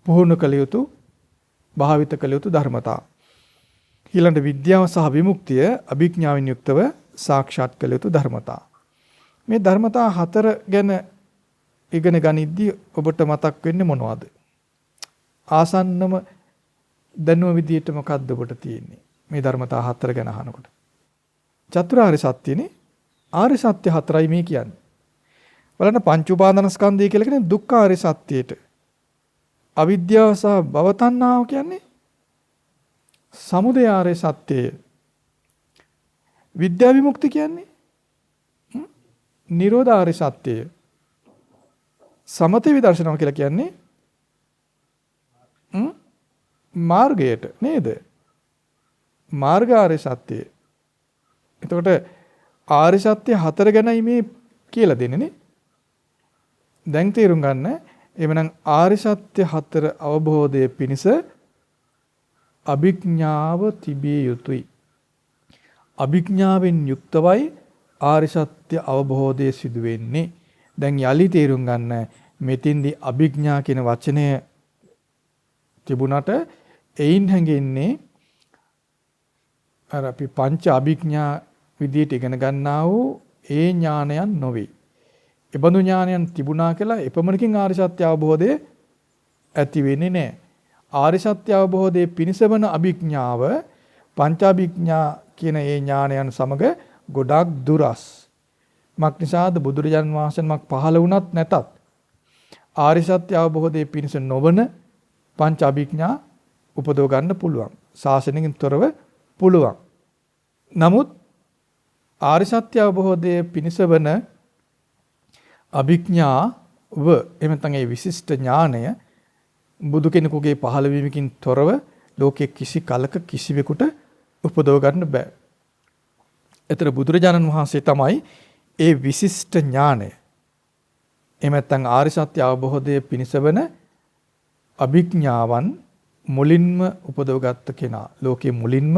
[SPEAKER 1] පුහුණු කළ යුතු භාවිත කළ යුතු ධර්මතා. ඊළඟ විද්‍යාව සහ විමුක්තිය අභිඥාවෙන් යුක්තව සාක්ෂාත් කළ යුතු ධර්මතා. මේ ධර්මතා හතර ගැන ඉගෙන ගනිද්දී ඔබට මතක් වෙන්නේ මොනවද? ආසන්නම දැනුම විදියට මොකක්ද ඔබට තියෙන්නේ? මේ ධර්මතා හතර ගැන අහනකොට. චතුරාර්ය සත්‍යනේ ආර්ය සත්‍ය හතරයි මේ කියන්නේ. බලන්න පංච උපාදානස්කන්ධය කියලා කියන්නේ දුක්ඛාර්ය සත්‍යයට. අවිද්‍යාව සහ භව තණ්හාව කියන්නේ සමුදය ආර්ය සත්‍යය. විද්‍යා විමුක්ති කියන්නේ නිරෝධ ආර්ය සත්‍යය. සමතේ විදර්ශනාව කියලා කියන්නේ මාර්ගයට නේද? මාර්ග ආර්ය සත්‍යය. එතකොට ආර්ය සත්‍ය හතර ගැනයි මේ කියලා දෙන්නේ නේ. දැන් තේරුම් ගන්න. එවනම් ආර්ය සත්‍ය හතර අවබෝධයේ පිණිස අභිඥාව තිබිය යුතුයි. අභිඥාවෙන් යුක්තවයි ආර්ය සත්‍ය අවබෝධය සිදු වෙන්නේ. දැන් යලි තේරුම් ගන්න මෙතින්දි අභිඥා කියන වචනය තිබුණට එයින් හැඟෙන්නේ අර අපි පංච අභිඥා විදියට ඉගෙන ගන්නා වූ ඒ ඥානයන් නොවේ. ඒ බඳු ඥානයන් තිබුණා කියලා එපමණකින් ආර්ය සත්‍ය අවබෝධය ඇති වෙන්නේ නැහැ. ආර්ය සත්‍ය අවබෝධයේ පිණිසවන අභිඥාව පංචාභිඥා කියන ඒ ඥානයන් සමග ගොඩාක් දුරස්. මක් නිසාද බුදුරජාන් වහන්සේ නමක් පහළ වුණත් නැතත් ආර්ය සත්‍ය අවබෝධයේ පිණිස නොවන පංචාභිඥා උපදව ගන්න පුළුවන්. ශාසනයෙන් තොරව පුළුවන්. නමුත් ආර්ය සත්‍ය අවබෝධයේ පිණිස වන අභිඥාව එහෙම නැත්නම් ඒ විශිෂ්ට ඥානය බුදු කෙනෙකුගේ පහළවීමකින් තොරව ලෝකයේ කිසි කලක කිසිවෙකුට උපදව ගන්න බෑ. ඒතර බුදුරජාණන් වහන්සේ තමයි ඒ විශිෂ්ට ඥානය එහෙම නැත්නම් ආර්ය සත්‍ය අවබෝධයේ පිණිස වන අභිඥාවන් මුලින්ම උපදවගත්ත කෙනා. ලෝකයේ මුලින්ම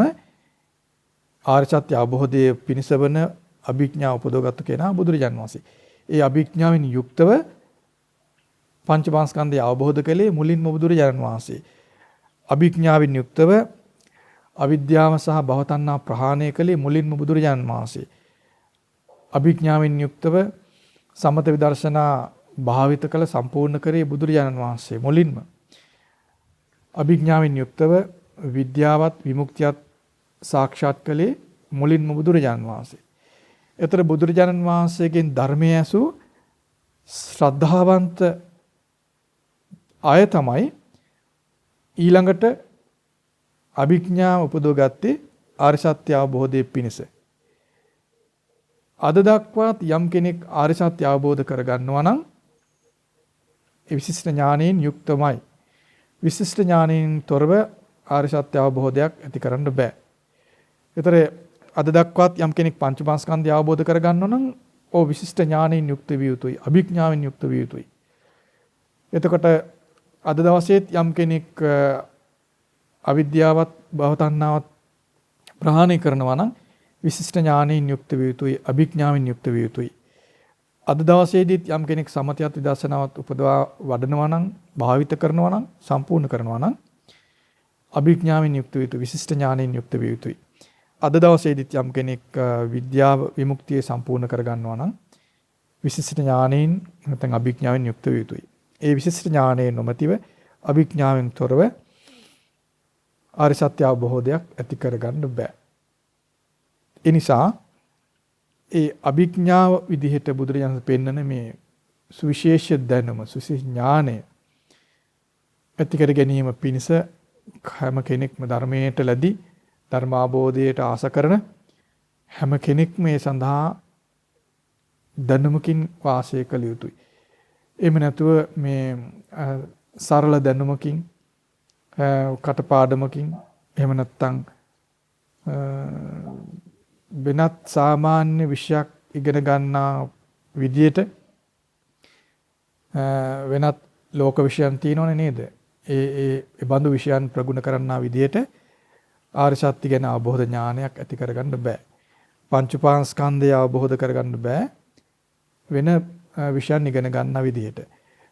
[SPEAKER 1] ආර්ය සත්‍ය අවබෝධයේ පිණිස වන අභිඥා උපදවගත්ත කෙනා බුදුරජාණන් වහන්සේ. ඒ අභිඥාවෙන් යුක්තව පංචපාස්කන්ධය අවබෝධ කළේ මුලින්ම බුදුරජාණන් වහන්සේ. අභිඥාවෙන් යුක්තව අවිද්‍යාව සහ භවතණ්හා ප්‍රහාණය කළේ මුලින්ම බුදුරජාණන් වහන්සේ. අභිඥාවෙන් යුක්තව සමත විදර්ශනා භාවිත කළ සම්පූර්ණ කරේ බුදුරජාණන් වහන්සේ මුලින්ම. අභිඥාවෙන් යුක්තව විද්‍යාවත් විමුක්තියත් සාක්ෂාත් කළේ මුලින්ම බුදුරජාණන් වහන්සේ. ඒතර බුදුරජාණන් වහන්සේගෙන් ධර්මය ඇසූ ශ්‍රද්ධාවන්ත අය තමයි ඊළඟට අභිඥාව උපදවගත්තේ ආර්ය සත්‍ය අවබෝධයේ පිණිස. අද දක්වාත් යම් කෙනෙක් ආර්ය සත්‍ය අවබෝධ කරගන්නවා නම් ඒ විශිෂ්ට ඥානයෙන් යුක්තමයි. විශිෂ්ට ඥානයෙන් තොරව ආර්ය සත්‍ය අවබෝධයක් ඇති කරන්න බෑ. ඒතර අද දක්වාත් යම් කෙනෙක් පංචපාස්කන්ධය අවබෝධ කරගන්නවා නම් ඕ විශිෂ්ට ඥානයෙන් යුක්ත විය යුතුයි. අභිඥාවෙන් යුක්ත විය යුතුයි. එතකොට අද දවසේත් යම් කෙනෙක් අවිද්‍යාවත් භවතණ්හාවත් ප්‍රහාණය කරනවා නම් විශිෂ්ට ඥානයෙන් යුක්ත විය යුතුයි. අභිඥාවෙන් යුක්ත විය යුතුයි. අද දවසේදීත් යම් කෙනෙක් සමතයත් විදර්ශනාවත් උපදවා වඩනවා නම් භාවිත කරනවා නම් සම්පූර්ණ කරනවා නම් අභිඥාවෙන් යුක්ත විය යුතුයි. විශිෂ්ට ඥානයෙන් යුක්ත විය යුතුයි. අද දවසේදීත් යම් කෙනෙක් විද්‍යාව විමුක්තිය සම්පූර්ණ කරගන්නවා නම් විශිෂ්ට ඥානයෙන් නැත්නම් අභිඥාවෙන් යුක්ත විය යුතුයි. ඒ විශිෂ්ට ඥානයෙන් නොමැතිව අභිඥාවෙන් තොරව ආර්ය සත්‍ය අවබෝධයක් ඇති කරගන්න බෑ. ඒ නිසා ඒ අභිඥාව විදිහට බුදුරජාණන් පෙන්නන මේ සුවිශේෂ දැනුම සුවිශේෂ ඥානය ඇති කර ගැනීම පිණිස හැම කෙනෙක්ම ධර්මයට ලැබී ධර්ම අවබෝධයට ආස කරන හැම කෙනෙක්ම මේ සඳහා දැනුමකින් වාසය කළ යුතුයි. එහෙම නැතුව මේ සරල දැනුමකින් කටපාඩමකින් එහෙම නැත්නම් වෙනත් සාමාන්‍ය විෂයක් ඉගෙන ගන්නා විදියට වෙනත් ලෝක විෂයන් තියෙනවනේ නේද? ඒ බඳු විෂයන් ප්‍රගුණ කරන්නා විදියට ආර්ය සත්‍ය ගැන අවබෝධ ඥානයක් ඇති කරගන්න බෑ. පංච උපාස්කන්ධය අවබෝධ කරගන්න බෑ. වෙන විෂයන් ඉගෙන ගන්නා විදියට.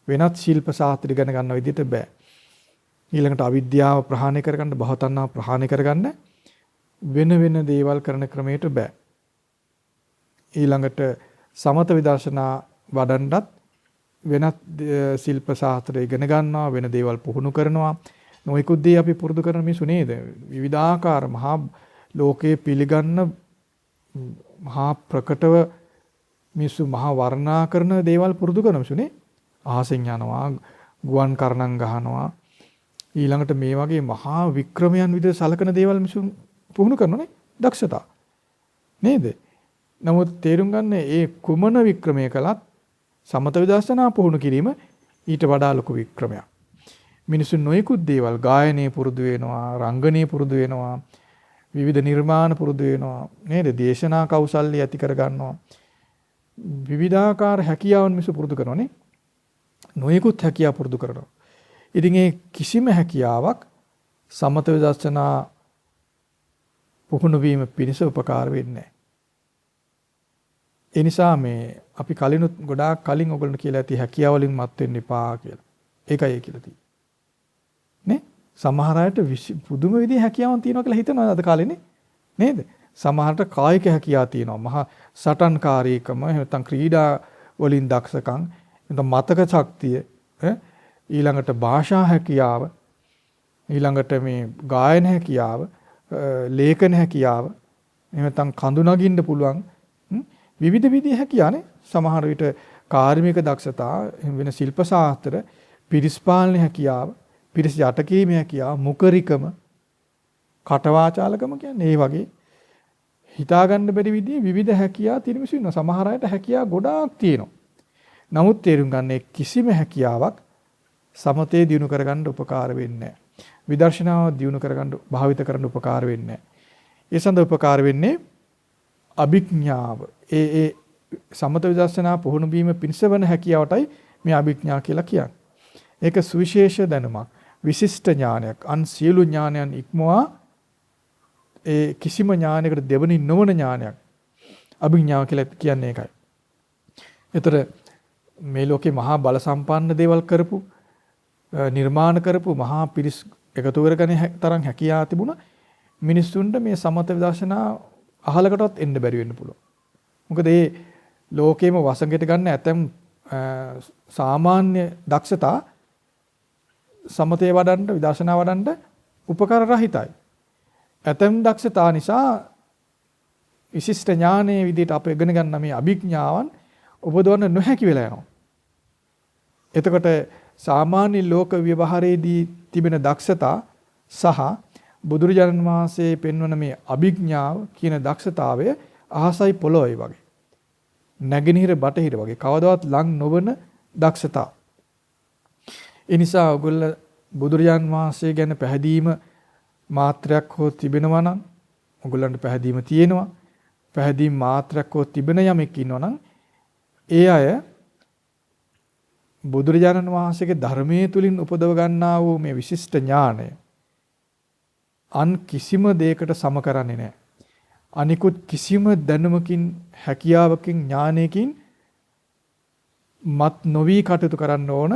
[SPEAKER 1] වෙනත් ශිල්ප ශාස්ත්‍ර ඉගෙන ගන්නා විදියට බෑ. ඊළඟට අවිද්‍යාව ප්‍රහාණය කරගන්න, භවතණ්හාව ප්‍රහාණය කරගන්න වෙන දේවල් කරන ක්‍රමයට බෑ. ඊළඟට සමත විදර්ශනා වඩන්නත් වෙනත් ශිල්ප ශාස්ත්‍ර ඉගෙන ගන්නවා, වෙන දේවල් පුහුණු කරනවා. නොයෙකුත් දේ අපි පුරුදු කරන මිනිස්සු නේද? විවිධාකාර මහා ලෝකයේ පිළිගන්න මහා ප්‍රකටව මිනිස්සු මහා වර්ණනා කරන දේවල් පුරුදු කරන මිනිස්සුනේ. අහසෙන් යනවා, ගුවන් කරණම් ගහනවා. ඊළඟට මේ වගේ මහා වික්‍රමයන් විදිහට සලකන දේවල් මිනිස්සු පුහුණු කරනනේ දක්ෂතා. නේද? නමුත් තේරුම් ගන්න ඒ කුමන වික්‍රමය කළත් සමත විදර්ශනා පුහුණු කිරීම ඊට වඩා ලොකු වික්‍රමයක්. මිනිස්සු නොයෙකුත් දේවල් ගායනයේ පුරුදු වෙනවා, රංගනයේ පුරුදු වෙනවා, විවිධ නිර්මාණ පුරුදු වෙනවා නේද? දේශනා කෞශල්‍ය ඇති කර ගන්නවා. විවිධාකාර හැකියාවන් මිනිස්සු පුරුදු කරනවානේ. නොයෙකුත් හැකියාව පුරුදු කරනවා. ඉතින් ඒ කිසිම හැකියාවක් සමත විදර්ශනා පුහුණු වීම පිණිස උපකාර වෙන්නේ නැහැ. ඒ නිසා මේ අපි කලිනුත් ගොඩාක් කලින් ඔයගොල්ලෝ කියලා ඇති හැකියාව වලින් මත් වෙන්න එපා කියලා. ඒකයි ඒ කියලා තියෙන්නේ. නේ? සමහර අයට පුදුම විදිහේ හැකියාවන් තියෙනවා කියලා හිතනවා අද කාලේනේ. නේද? සමහරට කායික හැකියාව තියෙනවා. මහා සටන්කාරීකම, එහෙම නැත්නම් ක්‍රීඩා වලින් දක්ෂකම්, නැත්නම් මතක ශක්තිය, ඊළඟට භාෂා හැකියාව, ඊළඟට මේ ගායන හැකියාව, ලේඛන හැකියාව, එහෙම නැත්නම් කඳු නගින්න පුළුවන් විවිධ විදිහේ හැකියානේ. සමහර විට කාර්මික දක්ෂතා, වෙන ශිල්ප ශාස්ත්‍ර, පිරිස් පාලන හැකියාව, පිරිස් යට කිරීමේ හැකියාව, මුකරිකම, කටවාචාලකම කියන්නේ ඒ වගේ හිතා ගන්න බැරි විදිහේ විවිධ හැකියා තිරමිසු ඉන්නවා. සමහර අයට හැකියා ගොඩාක් තියෙනවා. නමුත් තේරුම් ගන්න කිසිම හැකියාවක් සමතේ දිනු කරගන්න උපකාර වෙන්නේ නැහැ. විදර්ශනාව දිනු කරගන්න භාවිත කරන්න උපකාර වෙන්නේ නැහැ. ඒ සඳහා උපකාර වෙන්නේ අභිඥාව. ඒ සමත විදර්ශනා පුහුණු වීම පිණිස වන හැකියාවටයි මේ අභිඥා කියලා කියන්නේ. ඒක සුවිශේෂ දැනුමක්, විශිෂ්ට ඥානයක්, අන් සියලු ඥානයන් ඉක්මවා ඒ කිසිම ඥානයකට දෙවනි නොවන ඥානයක්. අභිඥාව කියලා කියන්නේ ඒකයි. ඒතර මේ ලෝකේ මහා බල සම්පන්න දේවල් කරපු, නිර්මාණ කරපු මහා පිරිස් එකතු කරගෙන තරම් හැකියාව තිබුණා මිනිස්සුන්ට මේ සමත විදර්ශනා අහලකටවත් එන්න බැරි වෙන්න පුළුවන්. මොකද මේ ලෝකේම වසඟයට ගන්න ඇතම් සාමාන්‍ය දක්ෂතා සමතේ වඩන්න, විදර්ශනා වඩන්න උපකාර රහිතයි. ඇතම් දක්ෂතා නිසා විශිෂ්ට ඥානයේ විදිහට අප ඉගෙන ගන්න මේ අභිඥාවන් උපදවන්න නොහැකි වෙලා යනවා. එතකොට සාමාන්‍ය ලෝක ව්‍යවහාරයේදී තිබෙන දක්ෂතා සහ බුදුරජාණන් වහන්සේ පෙන්වන මේ අභිඥාව කියන දක්ෂතාවය අහසයි පොළොවයි වගේ. නැගෙනහිර බටහිර වගේ කවදාවත් ලං නොවන දක්ෂතා. ඒ නිසා ඔයගොල්ලෝ බුදුරජාණන් වහන්සේ ගැන පැහැදීම මාත්‍රයක් හෝ තිබෙනවා නම්, ඔයගොල්ලන්ට පැහැදීම තියෙනවා, පැහැදීම් මාත්‍රයක් හෝ තිබෙන යමෙක් ඉන්නවා නම් ඒ අය බුදුරජාණන් වහන්සේගේ ධර්මයේ තුලින් උපදව ගන්නා වූ මේ විශිෂ්ට ඥානය අන් කිසිම දෙයකට සම කරන්නේ නැහැ. අනිකුත් කිසිම දැනුමකින්, හැකියාවකින්, ඥානයකින් මත් නොවි කටයුතු කරන්න ඕන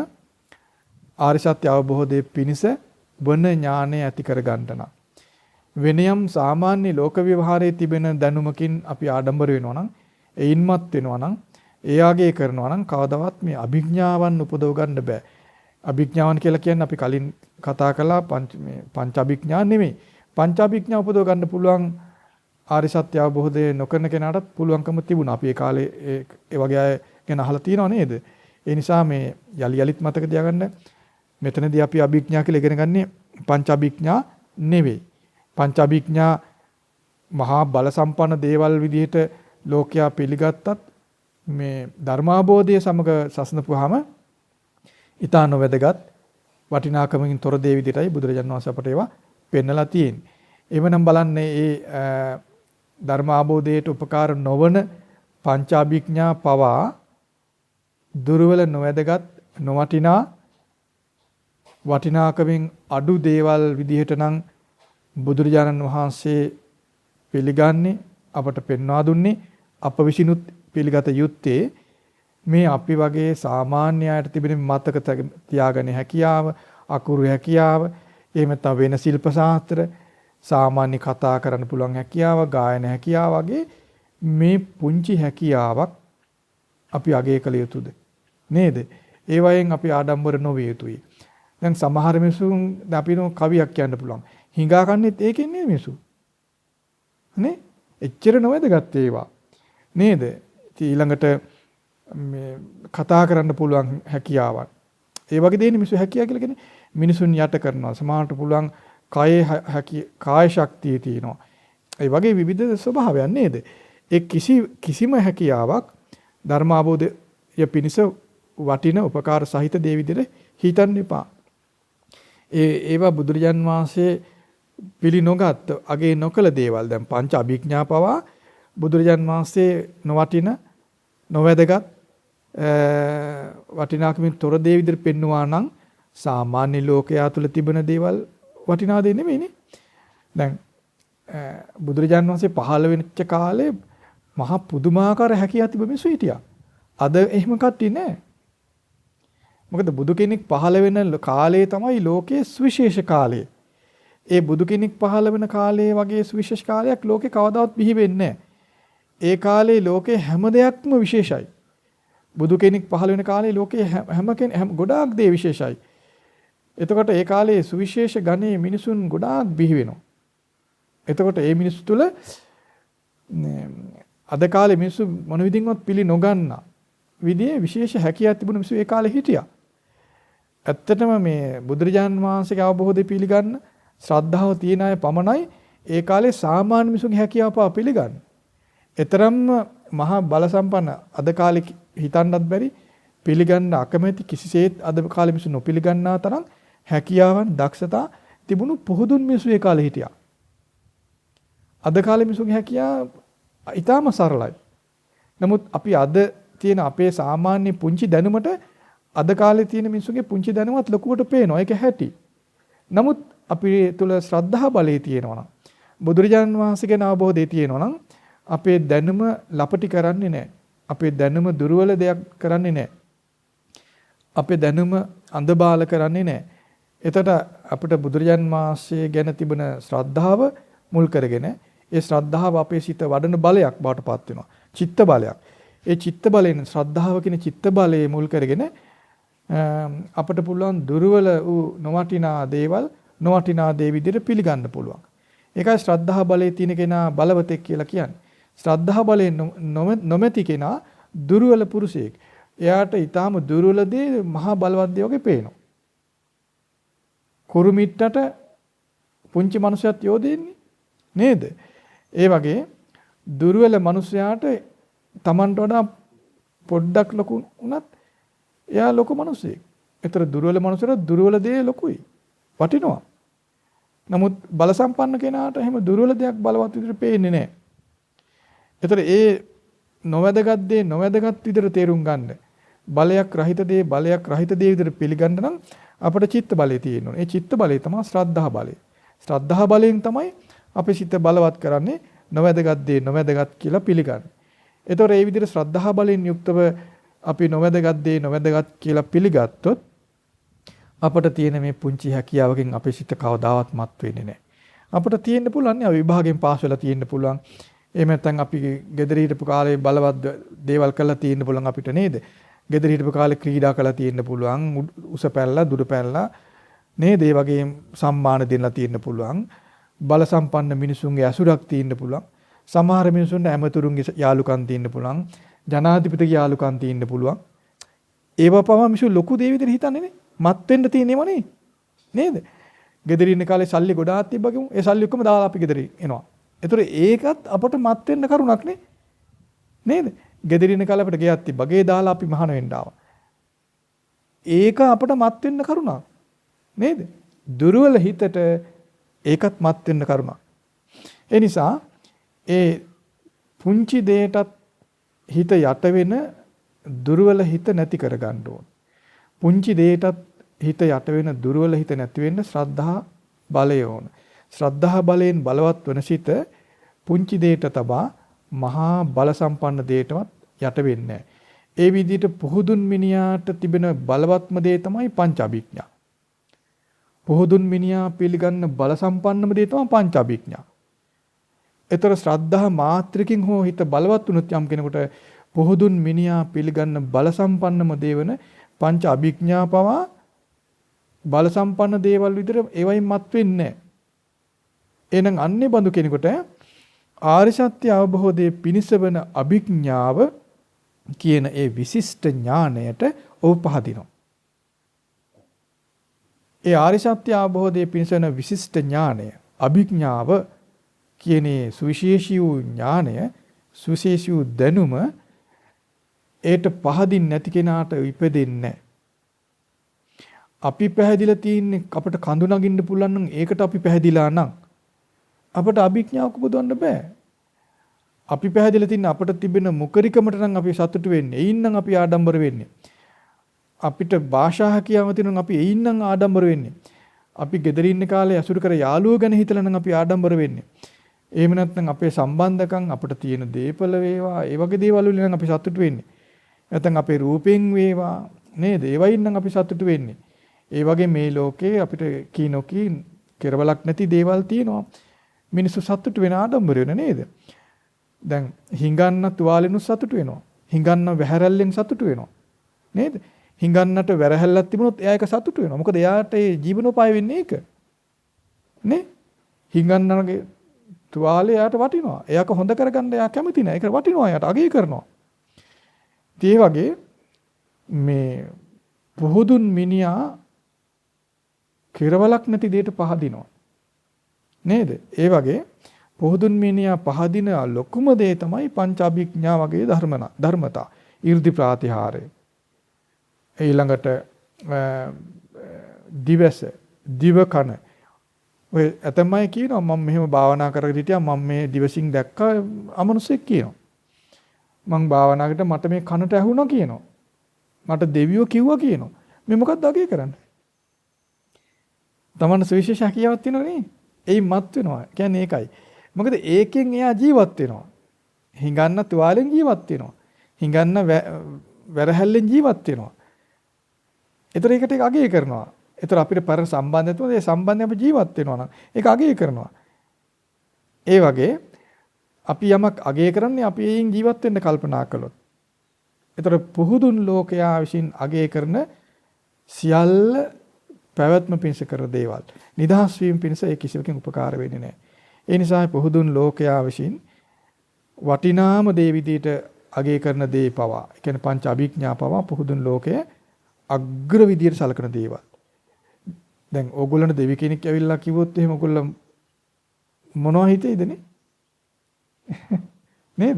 [SPEAKER 1] ආර්ය සත්‍ය අවබෝධයේ පිණිස වන ඥානය ඇති කර ගන්න නම්. වෙනියම් සාමාන්‍ය ලෝක ව්‍යවහාරයේ තිබෙන දැනුමකින් අපි ආඩම්බර වෙනවා නම්, එයින්මත් වෙනවා නම්, එයාගේ කරනවා නම් කවදාවත් මේ අභිඥාවන් උපදව ගන්න බෑ. අභිඥාවන් කියලා කියන්නේ අපි කලින් කතා කළා පංච අභිඥා නෙමෙයි. පංච අභිඥා උපදව ගන්න පුළුවන් ආර්ය සත්‍ය අවබෝධය නොකරන කෙනාටත් පුළුවන්කම තිබුණා. අපි ඒ කාලේ ඒ වගේ අය ගැන අහලා තියෙනව නේද? ඒ නිසා මේ යලි යලිත් මතක තියාගන්න, මෙතනදී අපි අභිඥා කියලා ඉගෙන ගන්නේ පංච අභිඥා නෙවෙයි. පංච අභිඥා මහා බල සම්පන්න දේවල් විදිහට ලෝකයා පිළිගත්තත් මේ ධර්මාබෝධය සමග සසඳපුවාම ඊට නොවැදගත් වටිනාකමකින් තොර දේ විදිහටයි බුදුරජාණන් වහන්සේ අපට ඒවා පෙන්නලා තියෙන්නේ. එවනම් බලන්නේ ඒ ධර්මාබෝධයට උපකාර නොවන පංචාභිඥා පවා දුර්වල නොවැදගත් නොවටිනා වටිනාකමින් අඩු දේවල් විදිහට නම් බුදුරජාණන් වහන්සේ පිළිගන්නේ, අපට පෙන්වා දුන්නේ, අප විසිනුත් පිළිගත යුත්තේ මේ අපි වගේ සාමාන්‍ය අයට තිබෙන මතක තියාගන්න හැකියාව, අකුරු හැකියාව, එහෙම නැත්නම් වෙන ශිල්ප ශාස්ත්‍ර, සාමාන්‍ය කතා කරන්න පුළුවන් හැකියාව, ගායන හැකියාව වගේ මේ පුංචි හැකියාවක් අපි අගය කළ යුතුද නේද? ඒ වයින් අපි ආඩම්බර නොවිය යුතුයි. දැන් සමහර මිනිසුන් අපි නෝ කවියක් කියන්න පුළුවන්. හිඟා කන්නේත් ඒකෙන් නේ මිනිසු. නේ? එච්චර නොවැදගත් ඒවා. නේද? ඊළඟට මේ කතා කරන්න පුළුවන් හැකියාවක්. ඒ වගේ දේ මිනිස්සු හැකියාව කියලා කියන්නේ මිනිසුන් යට කරනවා. සමහරට පුළුවන් කාය ශක්තිය තියෙනවා. ඒ වගේ විවිධ ස්වභාවයන් නේද? ඒ කිසිම හැකියාවක් ධර්ම අවබෝධය පිණිස වටින උපකාර සහිත දේ විදිහට හිතන්න එපා. ඒවා බුදුරජාන් වහන්සේ පිළි නොගත් අගේ නොකල දේවල්. දැන් පංච අභිඥා පවා බුදුරජාන් වහන්සේ නොවටින නොවැදගත් වටිනාකමින් තොර දේ විදිහට පෙන්වුවා නම් සාමාන්‍ය ලෝකයා තුල තිබෙන දේවල් වටිනා දේ නෙමෙයිනේ. දැන් බුදුරජාන් වහන්සේ පහළ වෙච්ච කාලේ මහා පුදුමාකාර හැකියාව තිබෙ මිනිස්සු හිටියා. අද එහෙම කට්ටිය නෑ. මොකද බුදු කෙනෙක් පහළ වෙන කාලය තමයි ලෝකයේ සුවිශේෂ කාලය. ඒ බුදු කෙනෙක් පහළ වෙන කාලයේ වගේ සුවිශේෂ කාලයක් ලෝකේ කවදාවත් බිහි වෙන්නේ ඒ කාලේ ලෝකේ හැම දෙයක්ම විශේෂයි. බුදු කෙනෙක් පහළ වෙන කාලේ ලෝකේ හැම ගොඩාක් දේ විශේෂයි. එතකොට ඒ කාලේ සුවිශේෂ ගණේ මිනිසුන් ගොඩාක් බිහි වෙනවා. එතකොට ඒ මිනිස්සු තුල අද කාලේ මිනිස්සු මොන විදිහින්වත් පිළි නොගන්න විදිහේ විශේෂ හැකියාවක් තිබුණ මිනිස්සු ඒ කාලේ හිටියා. ඇත්තටම මේ බුදුරජාන් වහන්සේගේ අවබෝධය පිළිගන්න ශ්‍රද්ධාව තියෙන අය පමණයි ඒ කාලේ සාමාන්‍ය මිනිසුන්ගේ හැකියාව පිළිගන්න. ඒතරම්ම මහා බල සම්පන්න අද කාලේ හිතන්නත් බැරි පිළිගන්න අකමැති කිසිසේත් අද කාලේ මිනිසු නොපිළිගන්නා තරම් හැකියාවන් දක්ෂතා තිබුණු පුහුදුන් මිනිස්සු ඒ කාලේ හිටියා. අද කාලේ මිනිසුන්ගේ හැකියාව ඊටාම සරලයි. නමුත් අපි අද තියෙන අපේ සාමාන්‍ය පුංචි දැනුමට අද කාලේ තියෙන මිනිසුන්ගේ පුංචි දැනුමත් ලොකුවට පේනවා. ඒක හැටි. නමුත් අපි තුල ශ්‍රද්ධා බලය තියෙනවා නම් බුදුරජාණන් වහන්සේගේ අවබෝධය තියෙනවා නම් අපේ දැනුම ලපටි කරන්නේ නැහැ. අපේ දැනුම දුර්වල දෙයක් කරන්නේ නැහැ. අපේ දැනුම අඳබාල කරන්නේ නැහැ. එතකොට අපිට බුදුරජාන් වහන්සේ ගැන තිබෙන ශ්‍රද්ධාව මුල් කරගෙන ඒ ශ්‍රද්ධාව අපේ සිත වඩන බලයක් බවට පත් වෙනවා. චිත්ත බලයක්. ඒ චිත්ත බලයෙන් ශ්‍රද්ධාව කියන චිත්ත බලයේ මුල් කරගෙන අපිට පුළුවන් දුර්වල වූ නොවටිනා දේවල් නොවටිනා දේ විදිහට පිළිගන්න පුළුවන්. ඒකයි ශ්‍රද්ධා බලයේ තියෙන කෙනා බලවතෙක් කියලා කියන්නේ. ශ්‍රද්ධා බලයෙන් නොමැති කෙනා දුර්වල පුරුෂයෙක්. එයාට ඊටාම දුර්වල දේ මහා බලවත් දේ වගේ පේනවා. කුරුමිට්ටට පුංචි මනුස්සයත් යෝදෙන්නේ නේද? ඒ වගේ දුර්වල මනුස්සයාට Tamanට වඩා පොඩ්ඩක් ලොකු වුණත් එයා ලොකු මනුස්සයෙක්. ඒතර දුර්වල මනුස්සයට දුර්වල දේ ලොකුයි. වටිනවා. නමුත් බල සම්පන්න කෙනාට එහෙම දුර්වල දෙයක් බලවත් විදිහට පේන්නේ නැහැ. ඒතර ඒ නොවැදගත් දේ නොවැදගත් විදිහට තේරුම් ගන්න. බලයක් රහිත දේ බලයක් රහිත දේ විදිහට පිළිගන්න නම් අපිට චිත්ත බලය තියෙන්න ඕනේ. ඒ චිත්ත බලය තමයි ශ්‍රද්ධා බලය. ශ්‍රද්ධා බලයෙන් තමයි අපේ සිත බලවත් කරන්නේ නොවැදගත් දේ නොවැදගත් කියලා පිළිගන්නේ. ඒතකොට මේ විදිහට ශ්‍රද්ධා බලයෙන් යුක්තව අපි නොවැදගත් දේ නොවැදගත් කියලා පිළිගත්තොත් අපට තියෙන මේ පුංචි හැකියාවකින් අපේ සිත කවදාවත් මත් වෙන්නේ නැහැ. අපට තියෙන්න පුළුවන් නේ විභාගයෙන් පාස් වෙලා තියෙන්න පුළුවන්. එහෙම නැත්නම් අපි ගෙදර හිටපු කාලේ බලවත් දේවල් කරලා තියෙන්න පුළුවන් අපිට නේද? ගෙදර හිටපු කාලේ ක්‍රීඩා කරලා තියෙන්න පුළුවන්. උස පැනලා දුර පැනලා නේද? ඒ වගේ සම්මාන දෙන්නලා තියෙන්න පුළුවන්. බල සම්පන්න මිනිසුන්ගේ ඇසුරක් තියෙන්න පුළුවන්. සමහර මිනිසුන්ට ඇමතුරුන්ගේ යාළුකම් තියෙන්න පුළුවන්. ජනාධිපතිගේ යාළුකම් තියෙන්න පුළුවන්. ඒව පවා මිනිස්සු ලොකු දේ විදිහට හිතන්නේ නේ. මත් වෙන්න තියෙනේම නේ. නේද? ගෙදර ඉන්න කාලේ සල්ලි ගොඩාක් තිබ්බගෙමු. ඒ සල්ලි ඔක්කොම දාලා අපි ගෙදර එනවා. ඒතර ඒකත් අපට මත් වෙන්න කරුණක් නේ. නේද? ගෙදර ඉන්න කාලේ අපිට ගෙයක් තිබ්බා. ගේ දාලා අපි මහාන වෙන්න ආවා. ඒක අපට මත් වෙන්න කරුණක්. නේද? දුර්වල හිතට ඒකත් මත් වෙන්න කරුණක්. ඒ නිසා ඒ පුංචි දෙයටත් හිත යට වෙන දුර්වල හිත නැති කර ගන්න ඕන. පුංචි දෙයටත් හිත යට වෙන දුර්වල හිත නැති වෙන්න ශ්‍රද්ධා බලය ඕන. ශ්‍රද්ධා බලයෙන් බලවත් වන සිත පුංචි දෙයට තබා මහා බල සම්පන්න දෙයටවත් යට වෙන්නේ නැහැ. ඒ විදිහට පුහුදුන් මිනිහාට තිබෙන බලවත්ම දේ තමයි පංච අභිඥා. පුහුදුන් මිනිහා පිළිගන්න බල සම්පන්නම දේ තමයි පංච අභිඥා. ඒතර ශ්‍රද්ධා මාත්‍රිකින් හෝ හිත බලවත් වුණොත් යම් කෙනෙකුට පුහුදුන් මිනිහා පිළිගන්න බල සම්පන්නම දේ වෙන පංච අභිඥා පවා බල සම්පන්න දේවල් විදිහට ඒවයින් මත් වෙන්නේ නැහැ. එහෙනම් අන්නේ බඳු කෙනෙකුට ආර්ය සත්‍ය අවබෝධයේ පිණිස වෙන අභිඥාව කියන ඒ විශිෂ්ට ඥාණයට ඔව් පහදිනවා. ඒ ආර්ය සත්‍ය අවබෝධයේ පිණිස වෙන විශිෂ්ට ඥාණය අභිඥාව කියන සුවිශේෂී වූ ඥාණය සුවිශේෂී වූ දැනුම ඒට පහදින් නැති කෙනාට ඉපදෙන්නේ නැහැ. අපි පැහැදිලා තින්නේ අපිට කඳු නගින්න පුළුවන් නම් ඒකට අපි පැහැදිලා නම් අපට අභිඥාවක් උපදවන්න බෑ. අපි පැහැදිලා තින්නේ අපට තිබෙන මුකරිකමට නම් අපි සතුටු වෙන්නේ. එයින් නම් අපි ආඩම්බර වෙන්නේ. අපිට භාෂා හැකියාව තියෙනවා නම් අපි එයින් නම් ආඩම්බර වෙන්නේ. අපි ගෙදර ඉන්න කාලේ අසුරු කර යාළුවෝ ගැන හිතලා නම් අපි ආඩම්බර වෙන්නේ. එහෙම නැත්නම් අපේ සම්බන්ධකම් අපිට තියෙන දීපල වේවා ඒ වගේ දේවල් වලින් නම් අපි සතුටු වෙන්නේ. නැත්නම් අපේ රූපෙන් වේවා නේද? ඒවයින් නම් අපි සතුටු වෙන්නේ. ඒ වගේ මේ ලෝකේ අපිට කීනොකී කෙරවලක් නැති දේවල් තියෙනවා. මිනිස්සු සතුටු වෙන ආඩම්බර වෙන නේද? දැන් හිඟන්න තුවාලෙනුත් සතුටු වෙනවා. හිඟන්න වැහැරල්ලෙන් සතුටු වෙනවා. නේද? හිඟන්නට වැරහැල්ලක් තිබුණොත් එයා ඒක සතුටු වෙනවා. මොකද එයාට ඒ ජීවනෝපාය වෙන්නේ ඒක. නේ? හිඟන්නගේ තුවාලේ එයාට වටිනවා. එයාක හොඳ කරගන්න එයා කැමති නෑ. ඒක වටිනවා එයාට අගය කරනවා. ඒ වගේ මේ පුහුදුන් මිනිහා කෙරවලක් නැති දෙයට පහදිනවා. නේද? ඒ වගේ පුහුදුන් මිනිහා පහදින ලොකුම දේ තමයි පංච අභිඥා වගේ ධර්මතා. 이르දි ප්‍රාතිහාරය. ඊළඟට දිවස දිවකන ඔය ඇතමයි කියනවා මම මෙහෙම භාවනා කරගෙන හිටියා මම මේ දිවසින් දැක්කා අමනුෂ්‍යෙක් කියනවා. මං භාවනා කරලා මට මේ කනට ඇහුණා කියනවා. මට දෙවියෝ කිව්වා කියනවා. මේ මොකක්ද අගේ කරන්නේ? තමන්න සවිශේෂ හැකියාවක් තියෙනවා නේ. එයි මත් වෙනවා. කියන්නේ ඒකයි. මොකද ඒකෙන් එයා ජීවත් වෙනවා. හිඟන්න තුවාලෙන් ජීවත් වෙනවා. හිඟන්න වැරහැල්ලෙන් ජීවත් වෙනවා. ඒතර ඒකට ඒක අගේ කරනවා. ඒතර අපිට පර සම්බන්ධය තුන ඒ සම්බන්ධය අපි ජීවත් වෙනවා නම් ඒක අගේ කරනවා. ඒ වගේ අපි යමක් අගේ කරන්නේ අපි එයින් ජීවත් වෙන්න කල්පනා කළොත්. ඒතර පුහුදුන් ලෝකයා විසින් අගේ කරන සියල්ල පැවැත්ම පිණිස කර දේවල්. නිදහස් වීම පිණිස ඒ කිසිවකින් උපකාර වෙන්නේ නැහැ. ඒ නිසා පුහුදුන් ලෝකයා විසින් වටිනාම දේ විදියට අගේ කරන දේ පවා, ඒ කියන්නේ පංච අභිඥා පවා පුහුදුන් ලෝකයේ අග්‍ර විදියට සලකන දේවල්. දැන් ඕගොල්ලන්ට දෙවි කෙනෙක් ඇවිල්ලා කිව්වොත් එහෙම ඕගොල්ලෝ මොනවා හිතේදනේ? නේද?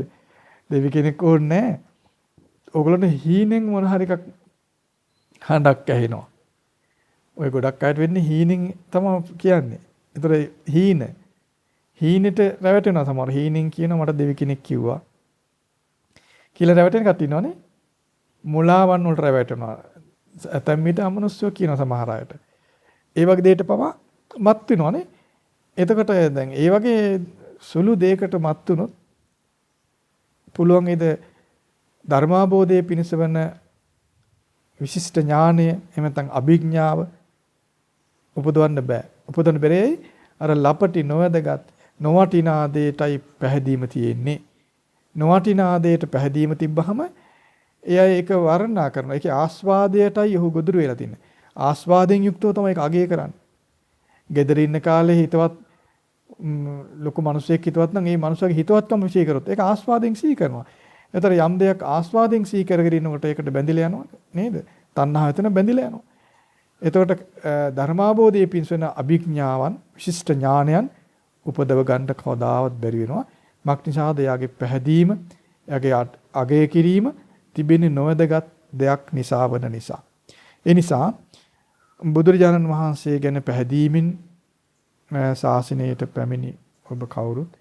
[SPEAKER 1] දෙවි කෙනෙක් ඕනේ නැහැ. ඕගොල්ලන්ට හීනෙන් මොන හරි එකක් හඬක් ඇහෙනවා. ඔය ගොඩක් අයට වෙන්නේ හීනෙන් තමයි කියන්නේ. ඒතර හීනෙට රැවටෙනවා සමහර. හීනෙන් කියනවා මට දෙවි කෙනෙක් කිව්වා. කියලා රැවටෙන කට්ටිය ඉන්නවනේ. මුලාවන් වලට රැවටෙනවා. ඇතැම් විට අමනුෂ්‍යෝ කියන සමහර අයට. ඒ වගේ දෙයකට පවා මත් වෙනවනේ. එතකොට දැන් ඒ වගේ සුළු දෙයකට මත් වුනොත් පුළුවන් ඒද ධර්මාබෝධයේ පිණිස වෙන විශිෂ්ට ඥානය එහෙම නැත්නම් අභිඥාව උපදවන්න බෑ. උපදවන්න බැරේ අර ලපටි නොවැදගත් නොවටිනා දෙයටයි පැහැදීම තියෙන්නේ. නොවටිනා දෙයට පැහැදීම තිබ්බහම එයා ඒක වර්ණනා කරනවා. ඒකේ ආස්වාදයටයි ඔහු ගොදුරු වෙලා තින්නේ. ආස්වාදයෙන් යුක්තව තමයි ඒක අගය කරන්නේ. ගෙදර ඉන්න කාලේ හිතවත් ලොකු මිනිසෙක් හිතවත් නම් ඒ මිනිසාගේ හිතවත්කම විශ්ේ කරොත් ඒක ආස්වාදයෙන් සිහි කරනවා. ඒතර යම් දෙයක් ආස්වාදයෙන් සිහි කරගෙන ඉන්නකොට ඒකට බැඳිලා යනවා නේද? තණ්හාව එතන බැඳිලා යනවා. එතකොට ධර්මාබෝධයේ පිණිස වෙන අභිඥාවන් විශිෂ්ට ඥානයන් උපදව ගන්න කවදාවත් බැරි වෙනවා. මක්නිසාද යාගේ පැහැදීම, යාගේ අගය කිරීම තිබෙන්නේ නොවැදගත් දෙයක් නිසා වන නිසා. ඒ නිසා බුදුරජාණන් වහන්සේ ගැන පැහැදීමෙන් ශාසනයට පැමිණි ඔබ කවුරුත්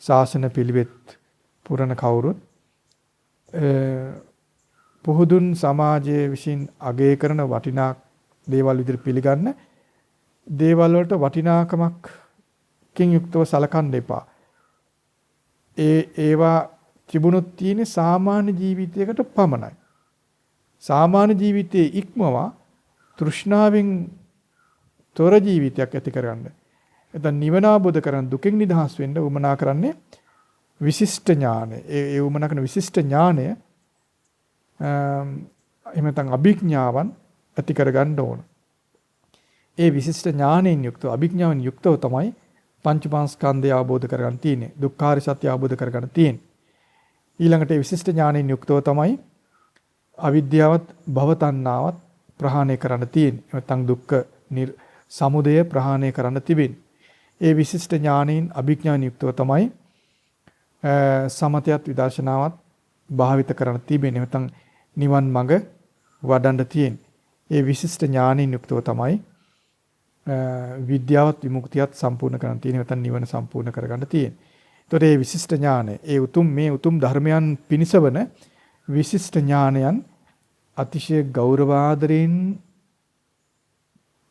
[SPEAKER 1] ශාසන පිළිවෙත් පුරණ කවුරුත් පුහුදුන් සමාජයේ විසින් අගය කරන වටිනා දේවල් විදිහට පිළිගන්න දේවල් වලට වටිනාකමක්කින් යුක්තව සලකන්න එපා. ඒවා තිබුණොත් තියෙන්නේ සාමාන්‍ය ජීවිතයකට පමණයි. සාමාන්‍ය ජීවිතයේ ඉක්මවා තෘෂ්ණාවෙන් තොර ජීවිතයක් ඇති කරගන්න. එතන නිවන අවබෝධ කරන් දුකෙන් නිදහස් වෙන්න උමනා කරන්නේ විශිෂ්ට ඥානය. ඒ උමනා කරන විශිෂ්ට ඥානය එහෙම නැත්නම් අභිඥාවන් ඇති කරගන්න ඕන. ඒ විශිෂ්ට ඥානයෙන් යුක්තව අභිඥාවෙන් යුක්තව තමයි පංචමාස්කන්ධය අවබෝධ කරගන්න තියෙන්නේ. දුක්ඛාර සත්‍ය අවබෝධ කරගන්න තියෙන්නේ. ඊළඟට ඒ විශිෂ්ට ඥානයෙන් යුක්තව තමයි අවිද්‍යාවත් භව තණ්හාවත් ප්‍රහාණය කරන්න තියෙන්නේ. නැත්නම් දුක්ඛ සමුදය ප්‍රහාණය කරන්න තිබෙන්නේ. ඒ විශිෂ්ට ඥානයෙන් අභිඥාන යුක්තව තමයි සමතයත් විදර්ශනාවත් භාවිත කරන්න තිබෙන්නේ. නැත්නම් නිවන් මඟ වඩන්න තියෙන්නේ. ඒ විශිෂ්ට ඥානයෙන් යුක්තව තමයි විද්‍යාවත් විමුක්තියත් සම්පූර්ණ කරන්න තියෙන්නේ. නැත්නම් නිවන සම්පූර්ණ කරගන්න තියෙන්නේ. ඒතකොට මේ විශිෂ්ට ඥානය, මේ උතුම් ධර්මයන් පිණිසවන විශිෂ්ට ඥානයන් අතිශය ගෞරවාදරයෙන්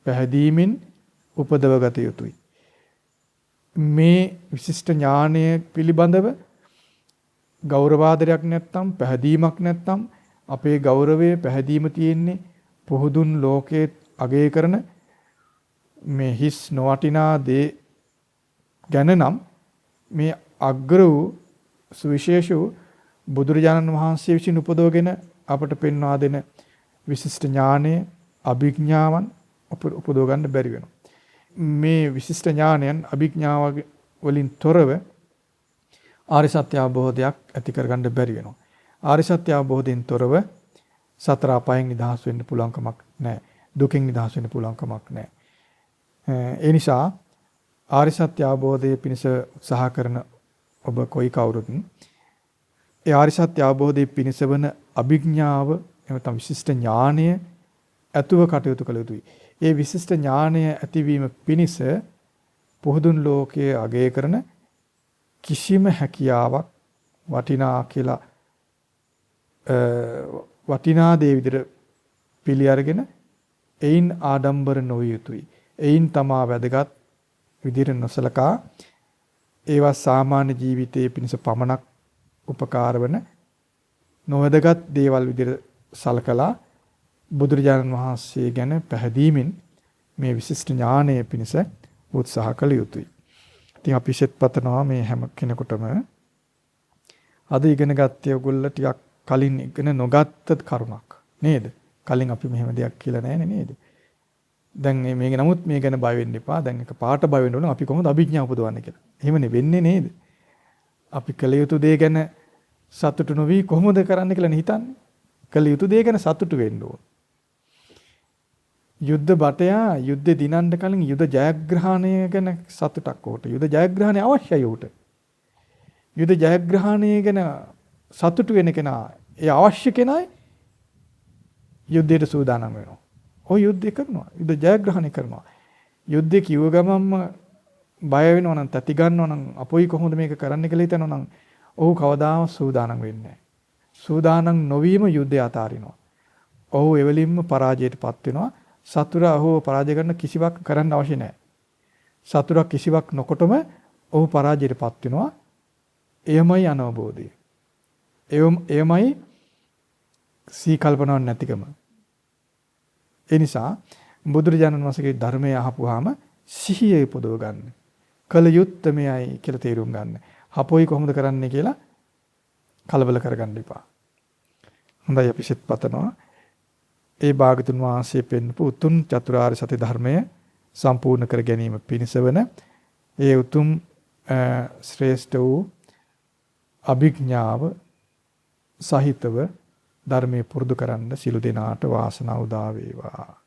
[SPEAKER 1] පැහැදීමෙන් උපදවගත යුතුයි. මේ විශිෂ්ට ඥානය පිළිබඳව ගෞරවාදරයක් නැත්නම් පැහැදීමක් නැත්නම් අපේ ගෞරවයේ පැහැදීම තියෙන්නේ පුහුදුන් ලෝකයේ අගය කරන මේ හිස් නොවටිනා දේ ගැන නම් මේ අග්‍ර වූ සුවිශේෂ වූ බුදුරජාණන් වහන්සේ විසින් උපදවගෙන අපට පෙන්වා දෙන විශිෂ්ට ඥානය අභිඥාවන් උපදව ගන්න බැරි වෙනවා. මේ විශිෂ්ට ඥානයන් අභිඥාව වලින් තොරව ආර්ය සත්‍ය අවබෝධයක් ඇති කරගන්න බැරි වෙනවා. ආර්ය සත්‍ය අවබෝධයෙන් තොරව සතර අපායන් නිදහස් වෙන්න පුළුවන් කමක් නැහැ. දුකෙන් නිදහස් වෙන්න පුළුවන් කමක් නැහැ. ඒ නිසා ආර්ය සත්‍ය අවබෝධයේ පිණිස උත්සාහ කරන ඔබ කොයි කවුරුත් ඒ ආර්ය සත්‍ය අවබෝධයේ පිණිස වන අභිඥාව එමෙතන විශිෂ්ට ඥානය ඇතුව කටයුතු කළ යුතුයි. ඒ විශිෂ්ට ඥානය ඇතිවීම පිණිස පොහුදුන් ලෝකයේ අගය කරන කිසිම හැකියාවක් වටිනා කියලා වටිනා දේ විදිහට පිළි අරගෙන එයින් ආඩම්බර නොවිය යුතුයි. එයින් තමා වැදගත් විදිහට නොසලකා ඒවා සාමාන්‍ය ජීවිතයේ පිණිස පමණක් උපකාර වන නොවැදගත් දේවල් විදිහට සලකලා බුදුරජාණන් වහන්සේ ගැන පැහැදීමෙන් මේ විශිෂ්ට ඥානය පිණිස උත්සාහ කළ යුතුයි. ඉතින් අපි ඉෂෙත් පතනවා මේ හැම කෙනෙකුටම අද ඉගෙන ගත්තේ ඔයගොල්ලෝ ටිකක් කලින් ඉගෙන නොගත්ත කරුණක් නේද? කලින් අපි මෙහෙම දෙයක් කියලා නැහැ නේද? දැන් මේක නමුත් මේ ගැන බය වෙන්න එපා. දැන් එක පාට බය වෙන්න ඕන අපි කොහොමද අභිඥා උපදවන්නේ කියලා. එහෙමනේ වෙන්නේ නේද? අපි කළ යුතු දේ ගැන සතුටු නොවි කොහොමද කරන්න කියලා හිතන්නේ. කළ යුතු දේ ගැන සතුටු වෙන්න ඕන. යුද්ධ බටයා යුද්ධ දිනන්න කලින් යුද ජයග්‍රහණය ගැන සතුටක් උට. යුද ජයග්‍රහණය අවශ්‍යයි උට. යුද ජයග්‍රහණය ගැන සතුටු වෙන කෙනා, ඒ අවශ්‍ය කෙනායි යුද්ධයට සූදානම් වෙනවා. ඔය යුද්ධය කරනවා. යුද ජයග්‍රහණය කරනවා. යුද්ධේ කිව්ව ගමන්ම බය වෙනවා නම්, තැති ගන්නවා නම්, අපොයි කොහොමද මේක කරන්න කියලා හිතනවා නම්, ඔහු කවදාම සූදානම් වෙන්නේ නැහැ. සූදානම් නොවීම යුද්ධය අතාරිනවා. ඔහු එවලින්ම පරාජයටපත් වෙනවා. සතුරා ඔහුව පරාජය කරන්න කිසිවක් කරන්න අවශ්‍ය නැහැ. සතුරා කිසිවක් නොකොටම ඔහු පරාජයටපත් වෙනවා. එයමයි අනවබෝධය. එයමයි සී කල්පනාවක් නැතිකම. ඒ නිසා බුදුරජාණන් වහන්සේගේ ධර්මය අහපුවාම සිහිය උපදව ගන්න. කල යුත්තේ මෙයයි කියලා තේරුම් ගන්න. හපොයි කොහොමද කරන්නේ කියලා කලබල කරගන්න එපා. හොඳයි අපි සිත පතනවා. ඒ භාගතුන් වහන්සේ පෙන්වපු උතුම් චතුරාර්ය සත්‍ය ධර්මය සම්පූර්ණ කර ගැනීම පිණිස වන ඒ උතුම් ශ්‍රේෂ්ඨ වූ අභිඥාව සහිතව ධර්මයේ පුරුදු කරන්න සිළු දෙනාට වාසනාව උදා වේවා.